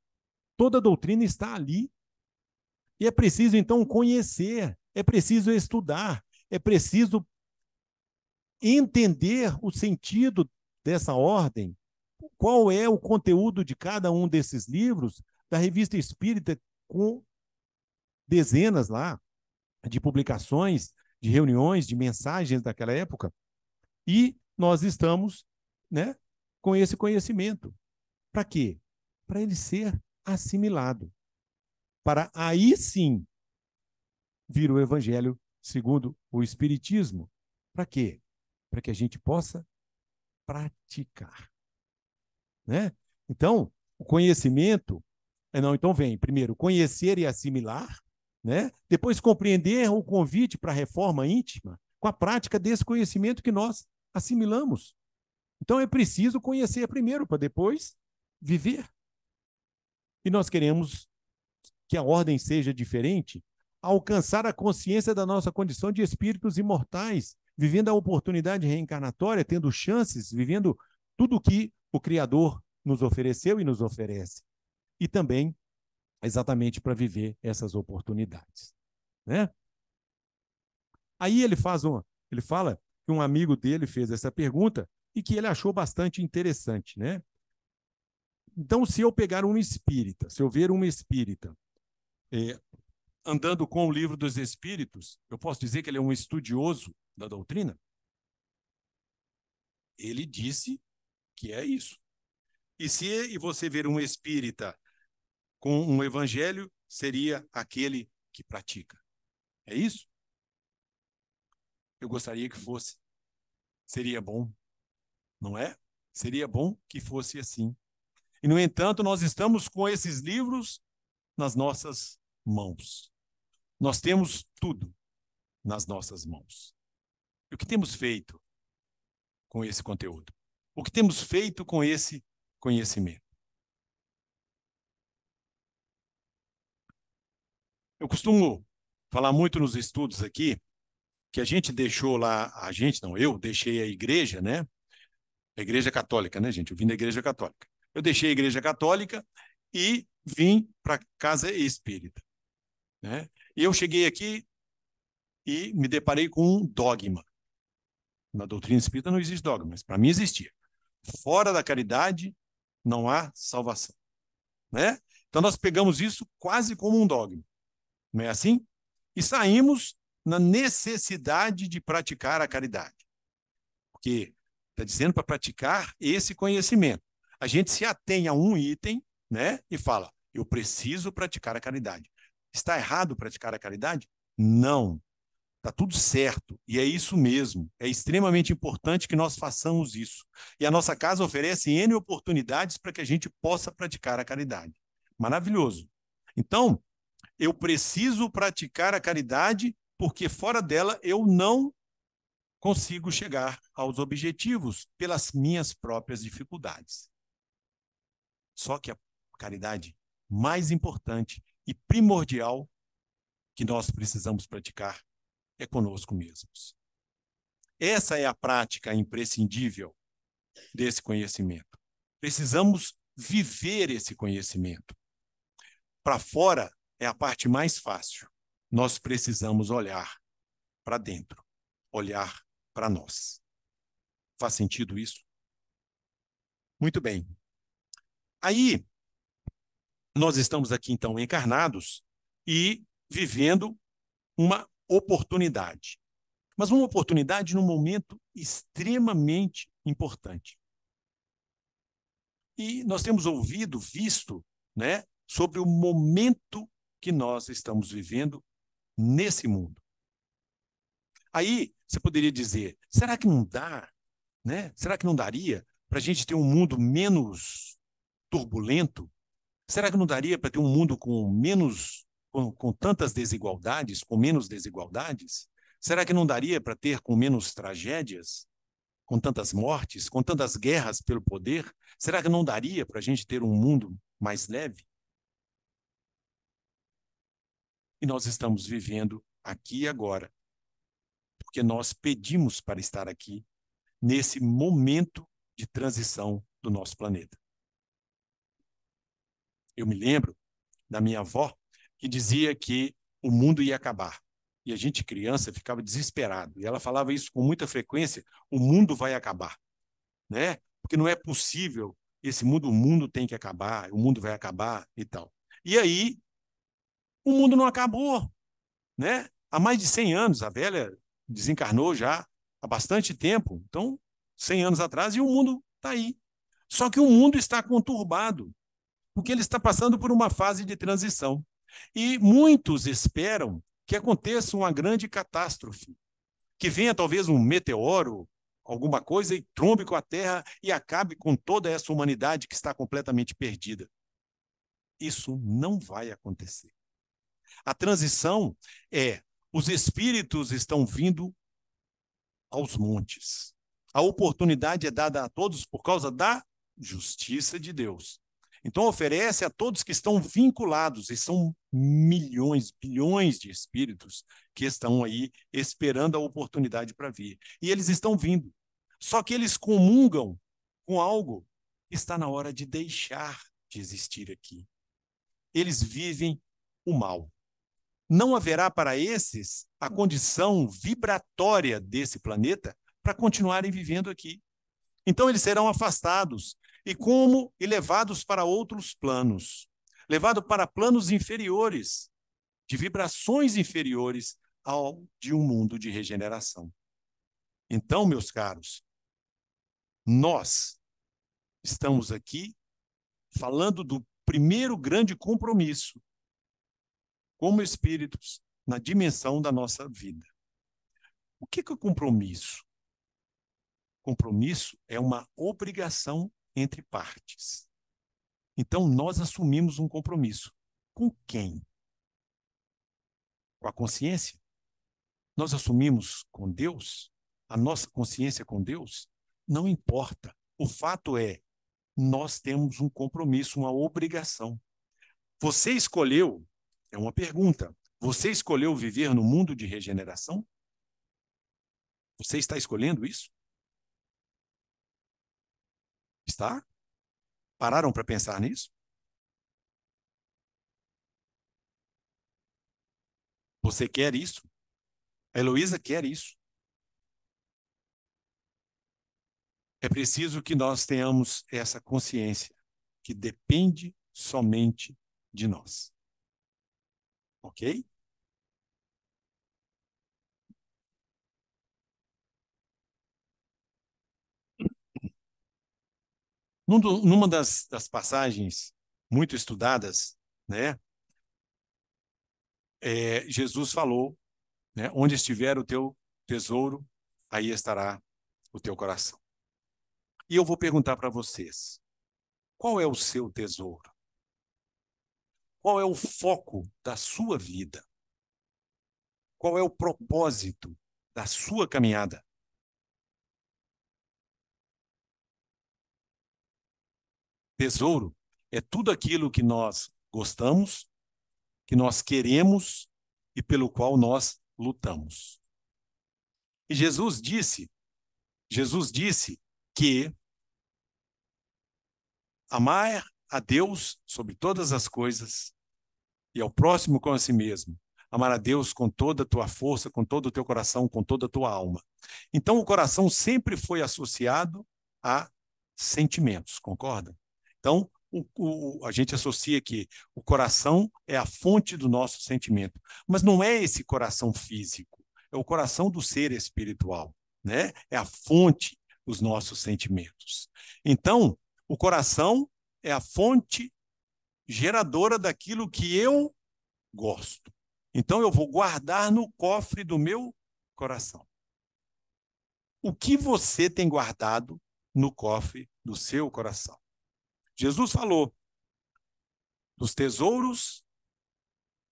Toda a doutrina está ali. E é preciso, então, conhecer, é preciso estudar, é preciso entender o sentido dessa ordem, qual é o conteúdo de cada um desses livros, da Revista Espírita, com dezenas lá de publicações, de reuniões, de mensagens daquela época, e nós estamos, né, com esse conhecimento. Para quê? Para ele ser assimilado. Para aí sim vir o Evangelho segundo o Espiritismo. Para quê? Para que a gente possa praticar, né? Então, o conhecimento, não, então vem, primeiro, conhecer e assimilar, né? Depois compreender o convite para a reforma íntima com a prática desse conhecimento que nós assimilamos. Então é preciso conhecer primeiro para depois viver. E nós queremos que a ordem seja diferente, alcançar a consciência da nossa condição de espíritos imortais, vivendo a oportunidade reencarnatória, tendo chances, vivendo tudo o que o Criador nos ofereceu e nos oferece. E também exatamente para viver essas oportunidades, né? Aí ele fala que um amigo dele fez essa pergunta e que ele achou bastante interessante, né? Então, se eu pegar um espírita, se eu ver um espírita andando com o Livro dos Espíritos, eu posso dizer que ele é um estudioso da doutrina? Ele disse que é isso. E se você ver um espírita com um evangelho, seria aquele que pratica. É isso? Eu gostaria que fosse. Seria bom, não é? Seria bom que fosse assim. E, no entanto, nós estamos com esses livros nas nossas mãos. Nós temos tudo nas nossas mãos. E o que temos feito com esse conteúdo? O que temos feito com esse conhecimento? Eu costumo falar muito nos estudos aqui que a gente deixou lá, a gente não, eu deixei a igreja, né? A igreja católica, né, gente? Eu vim da igreja católica. Eu deixei a igreja católica e vim para a casa espírita, né? E eu cheguei aqui e me deparei com um dogma. Na doutrina espírita não existe dogma, mas para mim existia. Fora da caridade não há salvação, né? Então nós pegamos isso quase como um dogma, não é assim? E saímos na necessidade de praticar a caridade. Porque está dizendo para praticar esse conhecimento. A gente se atém a um item, né, e fala, eu preciso praticar a caridade. Está errado praticar a caridade? Não. Está tudo certo, e é isso mesmo. É extremamente importante que nós façamos isso. E a nossa casa oferece N oportunidades para que a gente possa praticar a caridade. Maravilhoso. Então, eu preciso praticar a caridade, porque fora dela eu não consigo chegar aos objetivos pelas minhas próprias dificuldades. Só que a caridade mais importante e primordial que nós precisamos praticar é conosco mesmos. Essa é a prática imprescindível desse conhecimento. Precisamos viver esse conhecimento. Para fora é a parte mais fácil. Nós precisamos olhar para dentro, olhar para nós. Faz sentido isso? Muito bem. Aí, nós estamos aqui, então, encarnados e vivendo uma oportunidade. Mas uma oportunidade num momento extremamente importante. E nós temos ouvido, visto, né, sobre o momento que nós estamos vivendo nesse mundo. Aí você poderia dizer, será que não dá, né? Será que não daria para a gente ter um mundo menos turbulento? Será que não daria para ter um mundo com menos, com tantas desigualdades, com menos desigualdades? Será que não daria para ter com menos tragédias, com tantas mortes, com tantas guerras pelo poder? Será que não daria para a gente ter um mundo mais leve? E nós estamos vivendo aqui e agora, porque nós pedimos para estar aqui nesse momento de transição do nosso planeta. Eu me lembro da minha avó, que dizia que o mundo ia acabar. E a gente, criança, ficava desesperado. E ela falava isso com muita frequência: o mundo vai acabar, né? Porque não é possível esse mundo, o mundo tem que acabar, o mundo vai acabar e tal. E aí, o mundo não acabou, né? Há mais de 100 anos, a velha desencarnou já há bastante tempo. Então, 100 anos atrás, e o mundo está aí. Só que o mundo está conturbado, porque ele está passando por uma fase de transição. E muitos esperam que aconteça uma grande catástrofe, que venha talvez um meteoro, alguma coisa, e trombe com a Terra e acabe com toda essa humanidade que está completamente perdida. Isso não vai acontecer. A transição é: os espíritos estão vindo aos montes. A oportunidade é dada a todos por causa da justiça de Deus. Então, oferece a todos que estão vinculados, e são milhões, bilhões de espíritos que estão aí esperando a oportunidade para vir. E eles estão vindo. Só que eles comungam com algo que está na hora de deixar de existir aqui. Eles vivem o mal. Não haverá para esses a condição vibratória desse planeta para continuarem vivendo aqui. Então eles serão afastados e levados para outros planos, levados para planos inferiores, de vibrações inferiores ao de um mundo de regeneração. Então, meus caros, nós estamos aqui falando do primeiro grande compromisso como espíritos na dimensão da nossa vida. O que é compromisso? Compromisso é uma obrigação entre partes. Então, nós assumimos um compromisso. Com quem? Com a consciência? Nós assumimos com Deus? A nossa consciência com Deus? Não importa. O fato é, nós temos um compromisso, uma obrigação. Você escolheu, é uma pergunta, você escolheu viver no mundo de regeneração? Você está escolhendo isso? Está? Pararam para pensar nisso? Você quer isso? A Heloísa quer isso. É preciso que nós tenhamos essa consciência que depende somente de nós. Ok? Numa das passagens muito estudadas, né, Jesus falou, né? Onde estiver o teu tesouro, aí estará o teu coração. E eu vou perguntar para vocês, qual é o seu tesouro? Qual é o foco da sua vida? Qual é o propósito da sua caminhada? Tesouro é tudo aquilo que nós gostamos, que nós queremos e pelo qual nós lutamos. E Jesus disse que amar a Deus sobre todas as coisas e ao próximo como a si mesmo. Amar a Deus com toda a tua força, com todo o teu coração, com toda a tua alma. Então, o coração sempre foi associado a sentimentos, concorda? Então, a gente associa que o coração é a fonte do nosso sentimento. Mas não é esse coração físico, é o coração do ser espiritual, né? É a fonte dos nossos sentimentos. Então, o coração é a fonte geradora daquilo que eu gosto. Então, eu vou guardar no cofre do meu coração. O que você tem guardado no cofre do seu coração? Jesus falou dos tesouros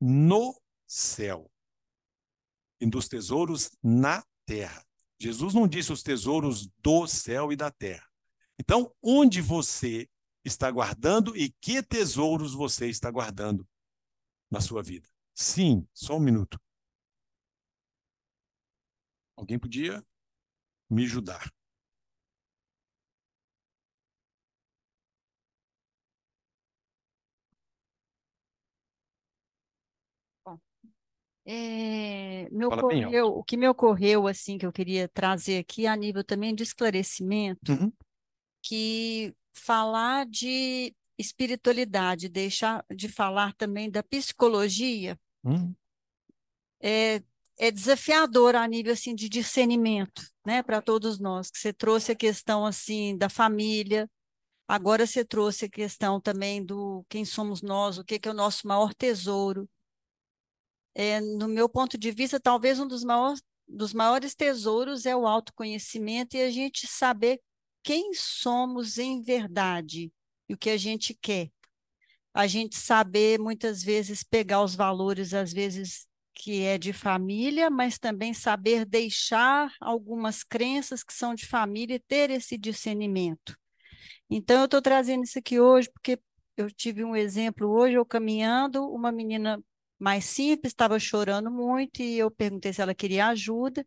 no céu e dos tesouros na terra. Jesus não disse os tesouros do céu e da terra. Então, onde você está guardando e que tesouros você está guardando na sua vida? Sim, só um minuto. Alguém podia me ajudar?
Bom,
Fala bem alto.
o que me ocorreu, assim, que eu queria trazer aqui a nível também de esclarecimento,
Uhum.
que falar de espiritualidade, deixar de falar também da psicologia,
Uhum.
é, é desafiador a nível, assim, de discernimento, né, para todos nós, que você trouxe a questão, assim, da família, agora você trouxe a questão também do quem somos nós, o que que é o nosso maior tesouro. No meu ponto de vista, talvez um dos maiores tesouros é o autoconhecimento e a gente saber quem somos em verdade e o que a gente quer. A gente saber, muitas vezes, pegar os valores, às vezes, que é de família, mas também saber deixar algumas crenças que são de família e ter esse discernimento. Então, eu estou trazendo isso aqui hoje porque eu tive um exemplo hoje, eu caminhando, uma menina mais simples estava chorando muito e eu perguntei se ela queria ajuda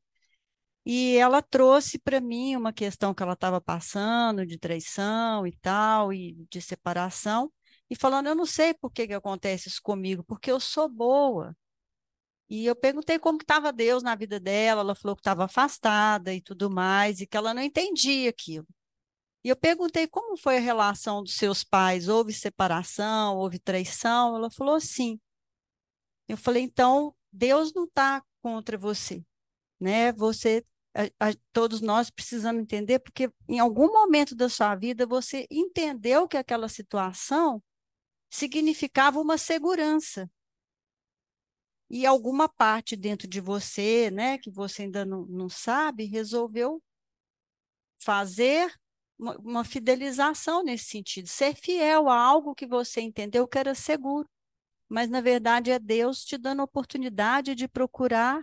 e ela trouxe para mim uma questão que ela estava passando de traição e tal, e de separação, e falando, eu não sei por que que acontece isso comigo, porque eu sou boa. E eu perguntei como que estava Deus na vida dela, ela falou que estava afastada e tudo mais, e que ela não entendia aquilo. E eu perguntei como foi a relação dos seus pais, houve separação, houve traição? Ela falou sim. Eu falei, então, Deus não está contra você, né? Todos nós precisamos entender, porque em algum momento da sua vida você entendeu que aquela situação significava uma segurança. E alguma parte dentro de você, né, que você ainda não sabe, resolveu fazer uma fidelização nesse sentido, ser fiel a algo que você entendeu que era seguro, mas na verdade é Deus te dando a oportunidade de procurar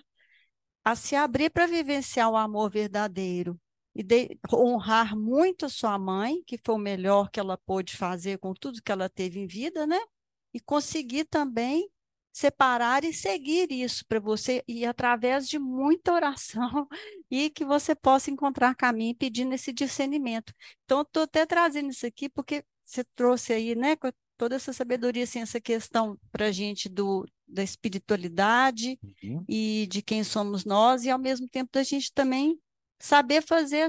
a se abrir para vivenciar o amor verdadeiro e honrar muito a sua mãe, que foi o melhor que ela pôde fazer com tudo que ela teve em vida, né? E conseguir também separar e seguir isso para você e através de muita oração e que você possa encontrar caminho pedindo esse discernimento. Então, estou até trazendo isso aqui porque você trouxe aí, né, com toda essa sabedoria, assim, essa questão para a gente da espiritualidade
Uhum.
e de quem somos nós, e ao mesmo tempo da gente também saber fazer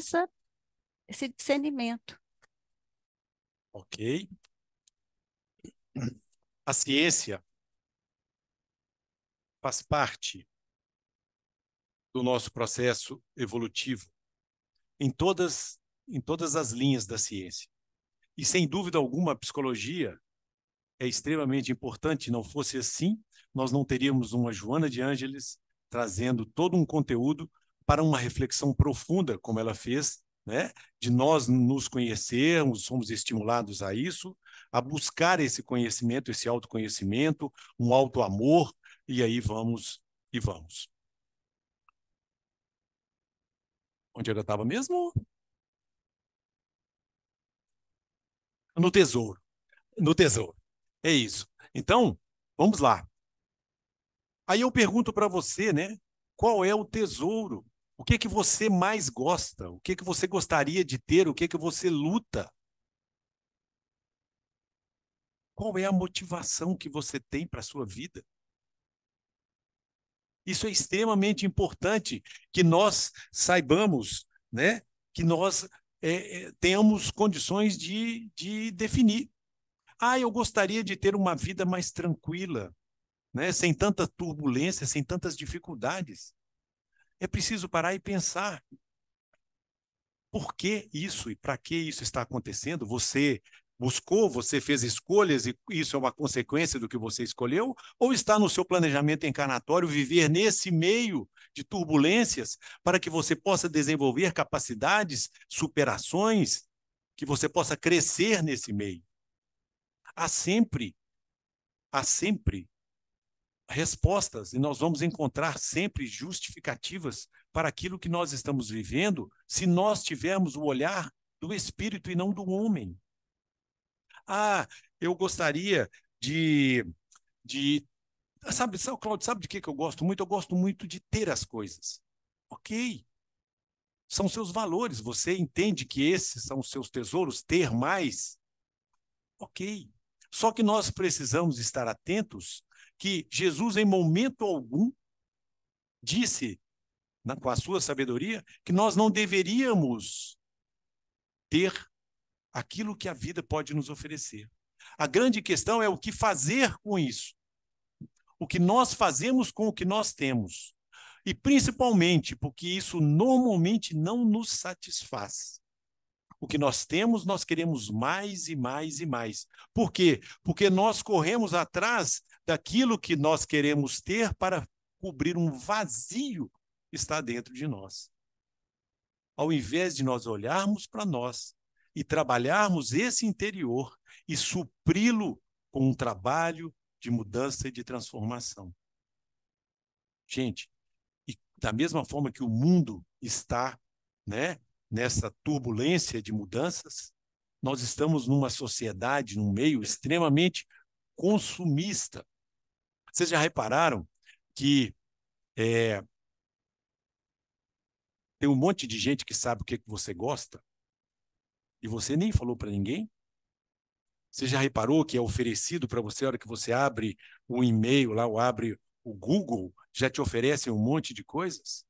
esse discernimento.
Ok. A ciência faz parte do nosso processo evolutivo em todas as linhas da ciência. E, sem dúvida alguma, a psicologia é extremamente importante. Não fosse assim, nós não teríamos uma Joana de Ângeles, trazendo todo um conteúdo para uma reflexão profunda, como ela fez, né? De nós nos conhecermos, somos estimulados a isso, a buscar esse conhecimento, esse autoconhecimento, um autoamor, e aí vamos e vamos. Onde eu estava mesmo? No tesouro. No tesouro. É isso. Então, vamos lá. Aí eu pergunto para você, né? Qual é o tesouro? O que que você mais gosta? O que que você gostaria de ter? O que que você luta? Qual é a motivação que você tem para a sua vida? Isso é extremamente importante que nós saibamos, né? Que nós tenhamos condições de definir. Ah, eu gostaria de ter uma vida mais tranquila, né? Sem tanta turbulência, sem tantas dificuldades. É preciso parar e pensar por que isso e para que isso está acontecendo. Você buscou, você fez escolhas e isso é uma consequência do que você escolheu? Ou está no seu planejamento encarnatório viver nesse meio de turbulências para que você possa desenvolver capacidades, superações, que você possa crescer nesse meio? Há sempre, há sempre respostas e nós vamos encontrar sempre justificativas para aquilo que nós estamos vivendo, se nós tivermos o olhar do espírito e não do homem. Ah, eu gostaria de Cláudio, sabe de que eu gosto muito? Eu gosto muito de ter as coisas. Ok, são seus valores, você entende que esses são os seus tesouros, ter mais? Ok. Só que nós precisamos estar atentos que Jesus, em momento algum, disse, com a sua sabedoria, que nós não deveríamos ter aquilo que a vida pode nos oferecer. A grande questão é o que fazer com isso. O que nós fazemos com o que nós temos. E principalmente porque isso normalmente não nos satisfaz. O que nós temos, nós queremos mais e mais e mais. Por quê? Porque nós corremos atrás daquilo que nós queremos ter para cobrir um vazio que está dentro de nós. Ao invés de nós olharmos para nós e trabalharmos esse interior e supri-lo com um trabalho de mudança e de transformação. Gente, e da mesma forma que o mundo está, né, nessa turbulência de mudanças, nós estamos numa sociedade, num meio extremamente consumista. Vocês já repararam que tem um monte de gente que sabe o que você gosta e você nem falou para ninguém? Você já reparou que é oferecido para você, a hora que você abre o e-mail lá, ou abre o Google, já te oferecem um monte de coisas?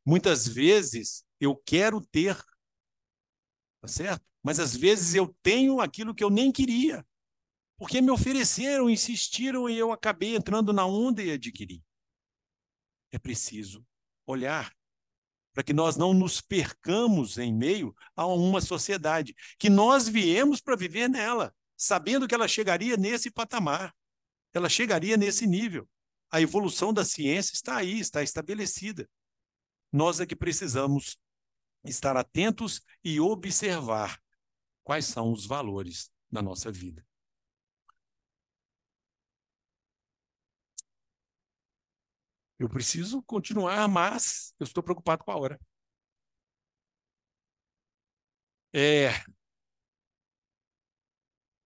Muitas vezes eu quero ter, tá certo? Mas às vezes eu tenho aquilo que eu nem queria, porque me ofereceram, insistiram e eu acabei entrando na onda e adquiri. É preciso olhar para que nós não nos percamos em meio a uma sociedade, que nós viemos para viver nela, sabendo que ela chegaria nesse patamar, ela chegaria nesse nível. A evolução da ciência está aí, está estabelecida. Nós é que precisamos estar atentos e observar quais são os valores da nossa vida. Eu preciso continuar, mas eu estou preocupado com a hora. Eu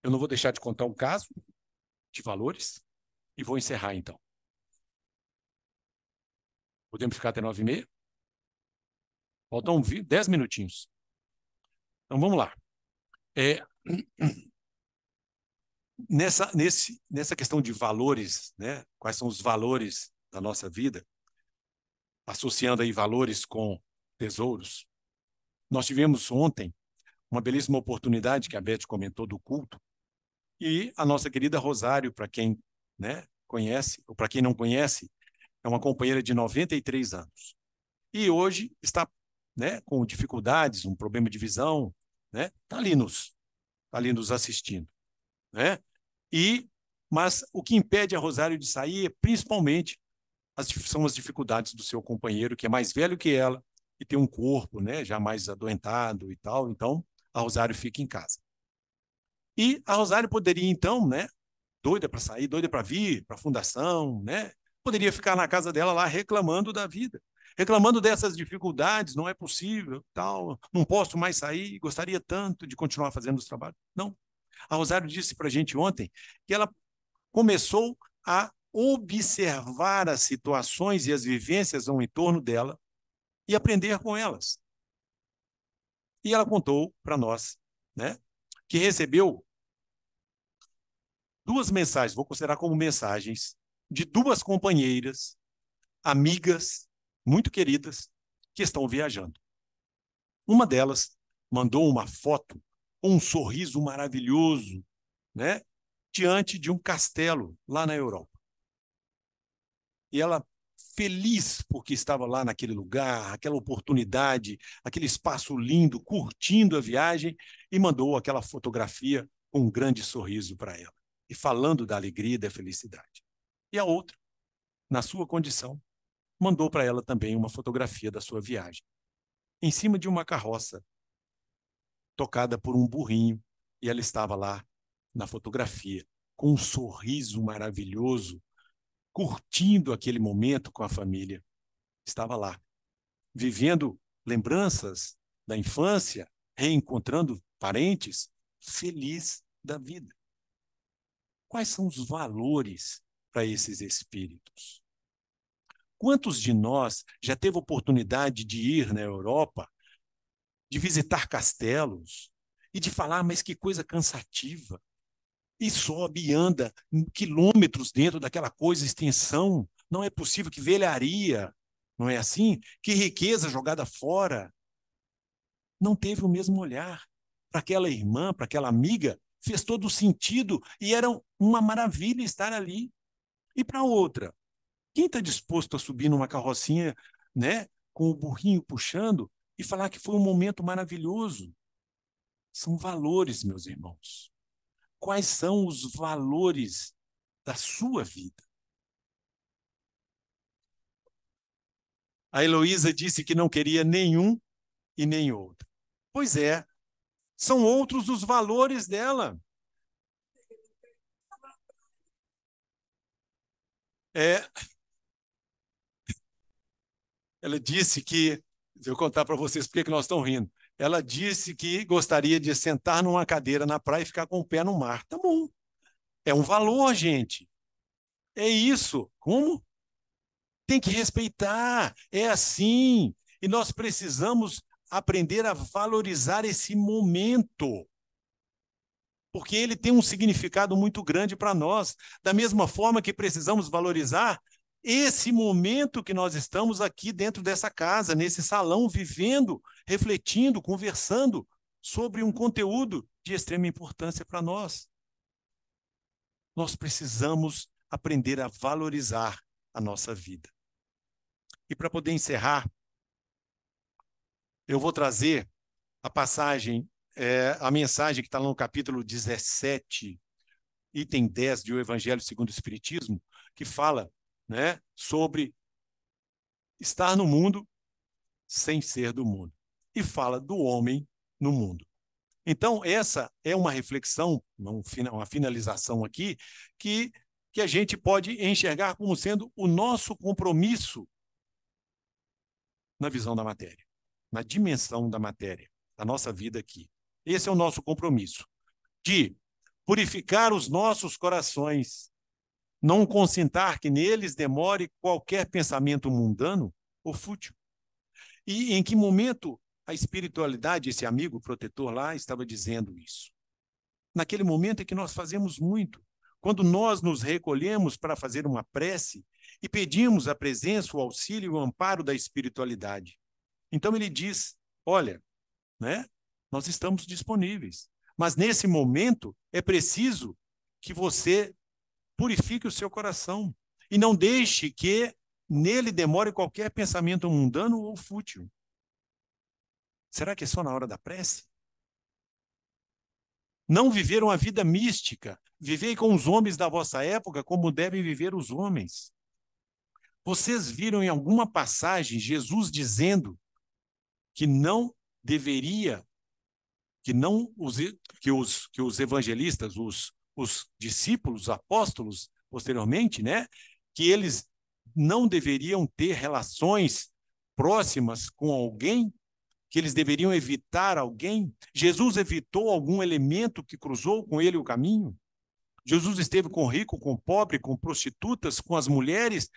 não vou deixar de contar um caso de valores e vou encerrar então. Podemos ficar até 9h30? Faltam 10 minutinhos. Então vamos lá. Nessa questão de valores, né? Quais são os valores da nossa vida, associando aí valores com tesouros. Nós tivemos ontem uma belíssima oportunidade que a Beth comentou do culto, e a nossa querida Rosário, para quem, né, conhece, ou para quem não conhece, é uma companheira de 93 anos. E hoje está, né, com dificuldades, um problema de visão, né? Está ali nos assistindo, né? Mas o que impede a Rosário de sair é principalmente são as dificuldades do seu companheiro, que é mais velho que ela e tem um corpo, né, já mais adoentado e tal. Então, a Rosário fica em casa. E a Rosário poderia, então, né, doida para sair, doida para vir para a fundação, né, poderia ficar na casa dela lá reclamando da vida, reclamando dessas dificuldades, não é possível, tal, não posso mais sair, gostaria tanto de continuar fazendo os trabalhos. Não. A Rosário disse para a gente ontem que ela começou a observar as situações e as vivências ao entorno dela e aprender com elas. E ela contou para nós, né, que recebeu 2 mensagens, vou considerar como mensagens, de 2 companheiras, amigas, muito queridas, que estão viajando. Uma delas mandou uma foto com um sorriso maravilhoso, né, diante de um castelo lá na Europa. E ela, feliz porque estava lá naquele lugar, aquela oportunidade, aquele espaço lindo, curtindo a viagem, e mandou aquela fotografia com um grande sorriso para ela, e falando da alegria e da felicidade. E a outra, na sua condição, mandou para ela também uma fotografia da sua viagem, em cima de uma carroça, tocada por um burrinho, e ela estava lá na fotografia, com um sorriso maravilhoso, curtindo aquele momento com a família. Estava lá, vivendo lembranças da infância, reencontrando parentes, feliz da vida. Quais são os valores para esses espíritos? Quantos de nós já teve oportunidade de ir na Europa, de visitar castelos e de falar, mas que coisa cansativa, e sobe e anda quilômetros dentro daquela coisa, extensão, não é possível, que velharia, não é assim? Que riqueza jogada fora. Não teve o mesmo olhar. Para aquela irmã, para aquela amiga, fez todo o sentido e era uma maravilha estar ali. E para outra, quem está disposto a subir numa carrocinha, né, com o burrinho puxando e falar que foi um momento maravilhoso? São valores, meus irmãos. Quais são os valores da sua vida? A Heloísa disse que não queria nenhum e nem outro. Pois é, são outros os valores dela. É, ela disse que, vou contar para vocês porque que nós estamos rindo. Ela disse que gostaria de sentar numa cadeira na praia e ficar com o pé no mar. Tá bom. É um valor, gente. É isso. Como? Tem que respeitar. É assim. E nós precisamos aprender a valorizar esse momento, porque ele tem um significado muito grande para nós, da mesma forma que precisamos valorizar esse momento que nós estamos aqui dentro dessa casa, nesse salão, vivendo, refletindo, conversando sobre um conteúdo de extrema importância para nós. Nós precisamos aprender a valorizar a nossa vida. E para poder encerrar, eu vou trazer a passagem, a mensagem que está lá no capítulo 17, item 10 de O Evangelho segundo o Espiritismo, que fala, né, sobre estar no mundo sem ser do mundo. E fala do homem no mundo. Então, essa é uma reflexão, uma finalização aqui, que a gente pode enxergar como sendo o nosso compromisso na visão da matéria, na dimensão da matéria, da nossa vida aqui. Esse é o nosso compromisso, de purificar os nossos corações, não consentar que neles demore qualquer pensamento mundano ou fútil. E em que momento a espiritualidade, esse amigo protetor lá, estava dizendo isso? Naquele momento em que nós fazemos muito, quando nós nos recolhemos para fazer uma prece e pedimos a presença, o auxílio e o amparo da espiritualidade. Então ele diz, olha, né, nós estamos disponíveis, mas nesse momento é preciso que você purifique o seu coração e não deixe que nele demore qualquer pensamento mundano ou fútil. Será que é só na hora da prece? Não viveram a vida mística. Vivei com os homens da vossa época como devem viver os homens. Vocês viram em alguma passagem Jesus dizendo que não deveria, que não que os evangelistas, os discípulos, os apóstolos, posteriormente, né, que eles não deveriam ter relações próximas com alguém, que eles deveriam evitar alguém? Jesus evitou algum elemento que cruzou com ele o caminho? Jesus esteve com o rico, com o pobre, com prostitutas, com as mulheres,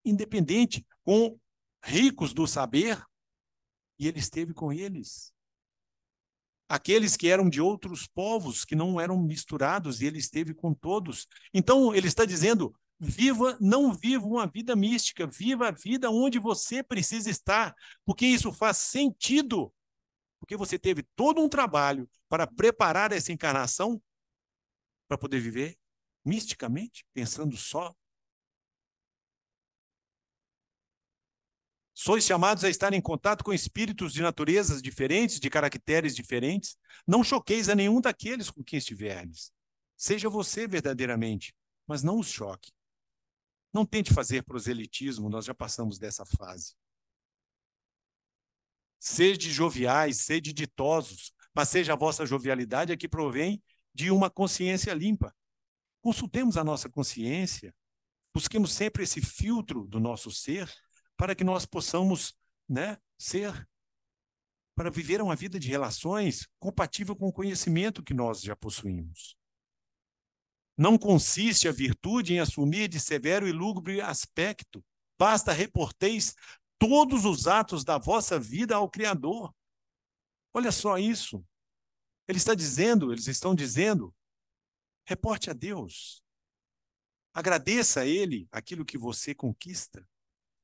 independente, com ricos do saber, e ele esteve com eles. Aqueles que eram de outros povos, que não eram misturados, e ele esteve com todos. Então, ele está dizendo, não viva uma vida mística, viva a vida onde você precisa estar, porque isso faz sentido, porque você teve todo um trabalho para preparar essa encarnação para poder viver misticamente, pensando só. Sois chamados a estar em contato com espíritos de naturezas diferentes, de caracteres diferentes. Não choqueis a nenhum daqueles com quem estiverdes. Seja você verdadeiramente, mas não os choque. Não tente fazer proselitismo, nós já passamos dessa fase. Sede joviais, sede ditosos, mas seja a vossa jovialidade a que provém de uma consciência limpa. Consultemos a nossa consciência, busquemos sempre esse filtro do nosso ser, para que nós possamos, né, para viver uma vida de relações compatível com o conhecimento que nós já possuímos. Não consiste a virtude em assumir de severo e lúgubre aspecto. Basta reporteis todos os atos da vossa vida ao Criador. Olha só isso. Eles estão dizendo, reporte a Deus. Agradeça a Ele aquilo que você conquista,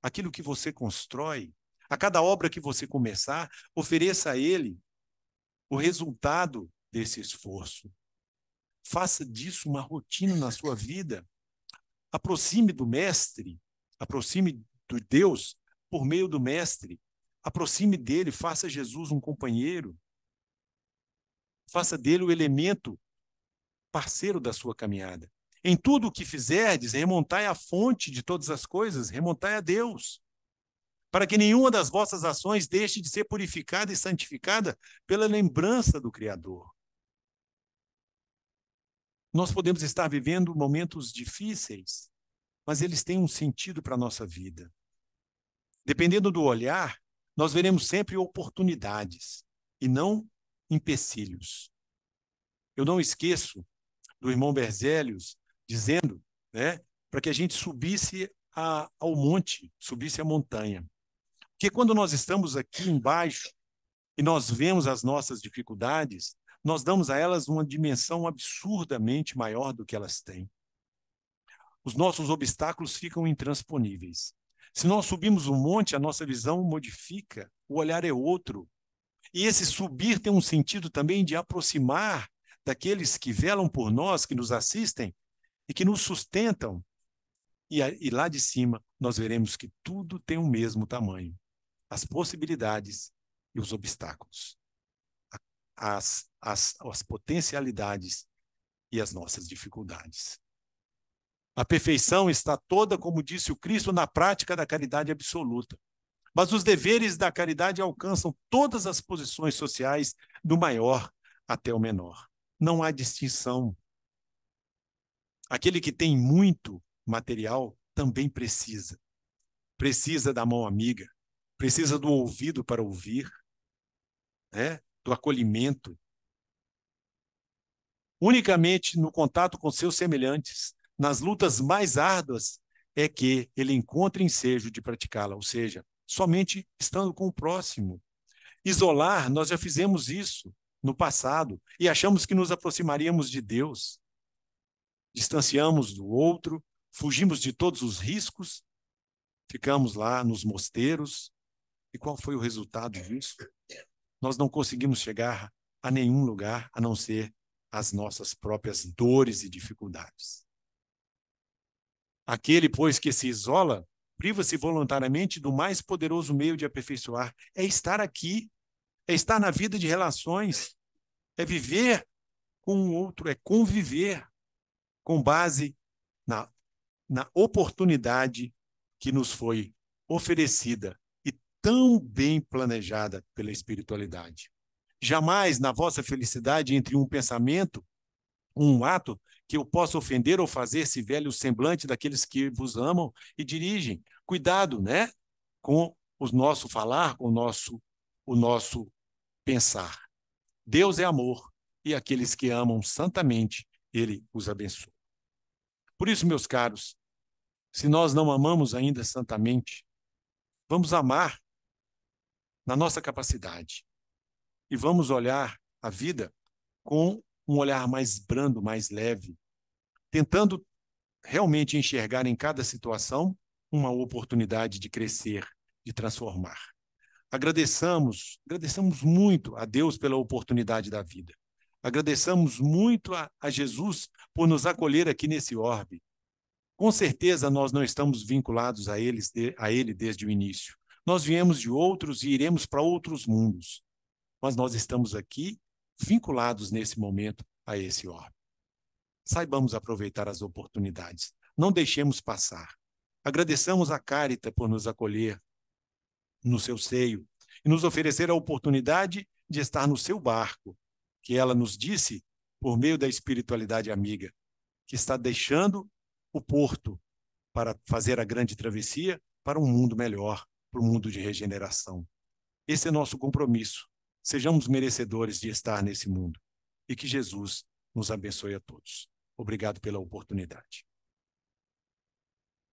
aquilo que você constrói. A cada obra que você começar, ofereça a Ele o resultado desse esforço. Faça disso uma rotina na sua vida. Aproxime do Mestre, aproxime do Deus por meio do Mestre. Aproxime dele, faça Jesus um companheiro. Faça dele o elemento parceiro da sua caminhada. Em tudo o que fizerdes, remontai à fonte de todas as coisas, remontai a Deus, para que nenhuma das vossas ações deixe de ser purificada e santificada pela lembrança do Criador. Nós podemos estar vivendo momentos difíceis, mas eles têm um sentido para a nossa vida. Dependendo do olhar, nós veremos sempre oportunidades e não empecilhos. Eu não esqueço do irmão Berzélios dizendo, né, para que a gente subisse ao monte, subisse a montanha. Porque quando nós estamos aqui embaixo e nós vemos as nossas dificuldades, nós damos a elas uma dimensão absurdamente maior do que elas têm. Os nossos obstáculos ficam intransponíveis. Se nós subimos um monte, a nossa visão modifica, o olhar é outro. E esse subir tem um sentido também de aproximar daqueles que velam por nós, que nos assistem e que nos sustentam. E lá de cima, nós veremos que tudo tem o mesmo tamanho. As possibilidades e os obstáculos. As potencialidades e as nossas dificuldades. A perfeição está toda, como disse o Cristo, na prática da caridade absoluta. Mas os deveres da caridade alcançam todas as posições sociais, do maior até o menor. Não há distinção. Aquele que tem muito material também precisa. Precisa da mão amiga, precisa do ouvido para ouvir, né? Do acolhimento. Unicamente no contato com seus semelhantes, nas lutas mais árduas, é que ele encontra ensejo de praticá-la, ou seja, somente estando com o próximo. Isolar, nós já fizemos isso no passado e achamos que nos aproximaríamos de Deus. Distanciamos do outro, fugimos de todos os riscos, ficamos lá nos mosteiros. E qual foi o resultado disso? Nós não conseguimos chegar a nenhum lugar a não ser as nossas próprias dores e dificuldades. Aquele, pois, que se isola, priva-se voluntariamente do mais poderoso meio de aperfeiçoar. É estar aqui, é estar na vida de relações, é viver com o outro, é conviver com base na oportunidade que nos foi oferecida e tão bem planejada pela espiritualidade. Jamais na vossa felicidade entre um pensamento, um ato, que eu possa ofender ou fazer-se velho semblante daqueles que vos amam e dirigem. Cuidado, né? Com o nosso falar, com o nosso pensar. Deus é amor e aqueles que amam santamente, ele os abençoa. Por isso, meus caros, se nós não amamos ainda santamente, vamos amar na nossa capacidade e vamos olhar a vida com um olhar mais brando, mais leve, tentando realmente enxergar em cada situação uma oportunidade de crescer, de transformar. Agradecemos muito a Deus pela oportunidade da vida. Agradecemos muito a Jesus por nos acolher aqui nesse orbe. Com certeza nós não estamos vinculados a ele desde o início. Nós viemos de outros e iremos para outros mundos. Mas nós estamos aqui vinculados nesse momento a esse orbe. Saibamos aproveitar as oportunidades. Não deixemos passar. Agradeçamos a Cárita por nos acolher no seu seio e nos oferecer a oportunidade de estar no seu barco, que ela nos disse por meio da espiritualidade amiga, que está deixando o porto para fazer a grande travessia para um mundo melhor, para um mundo de regeneração. Esse é nosso compromisso. Sejamos merecedores de estar nesse mundo e que Jesus nos abençoe a todos. Obrigado pela oportunidade.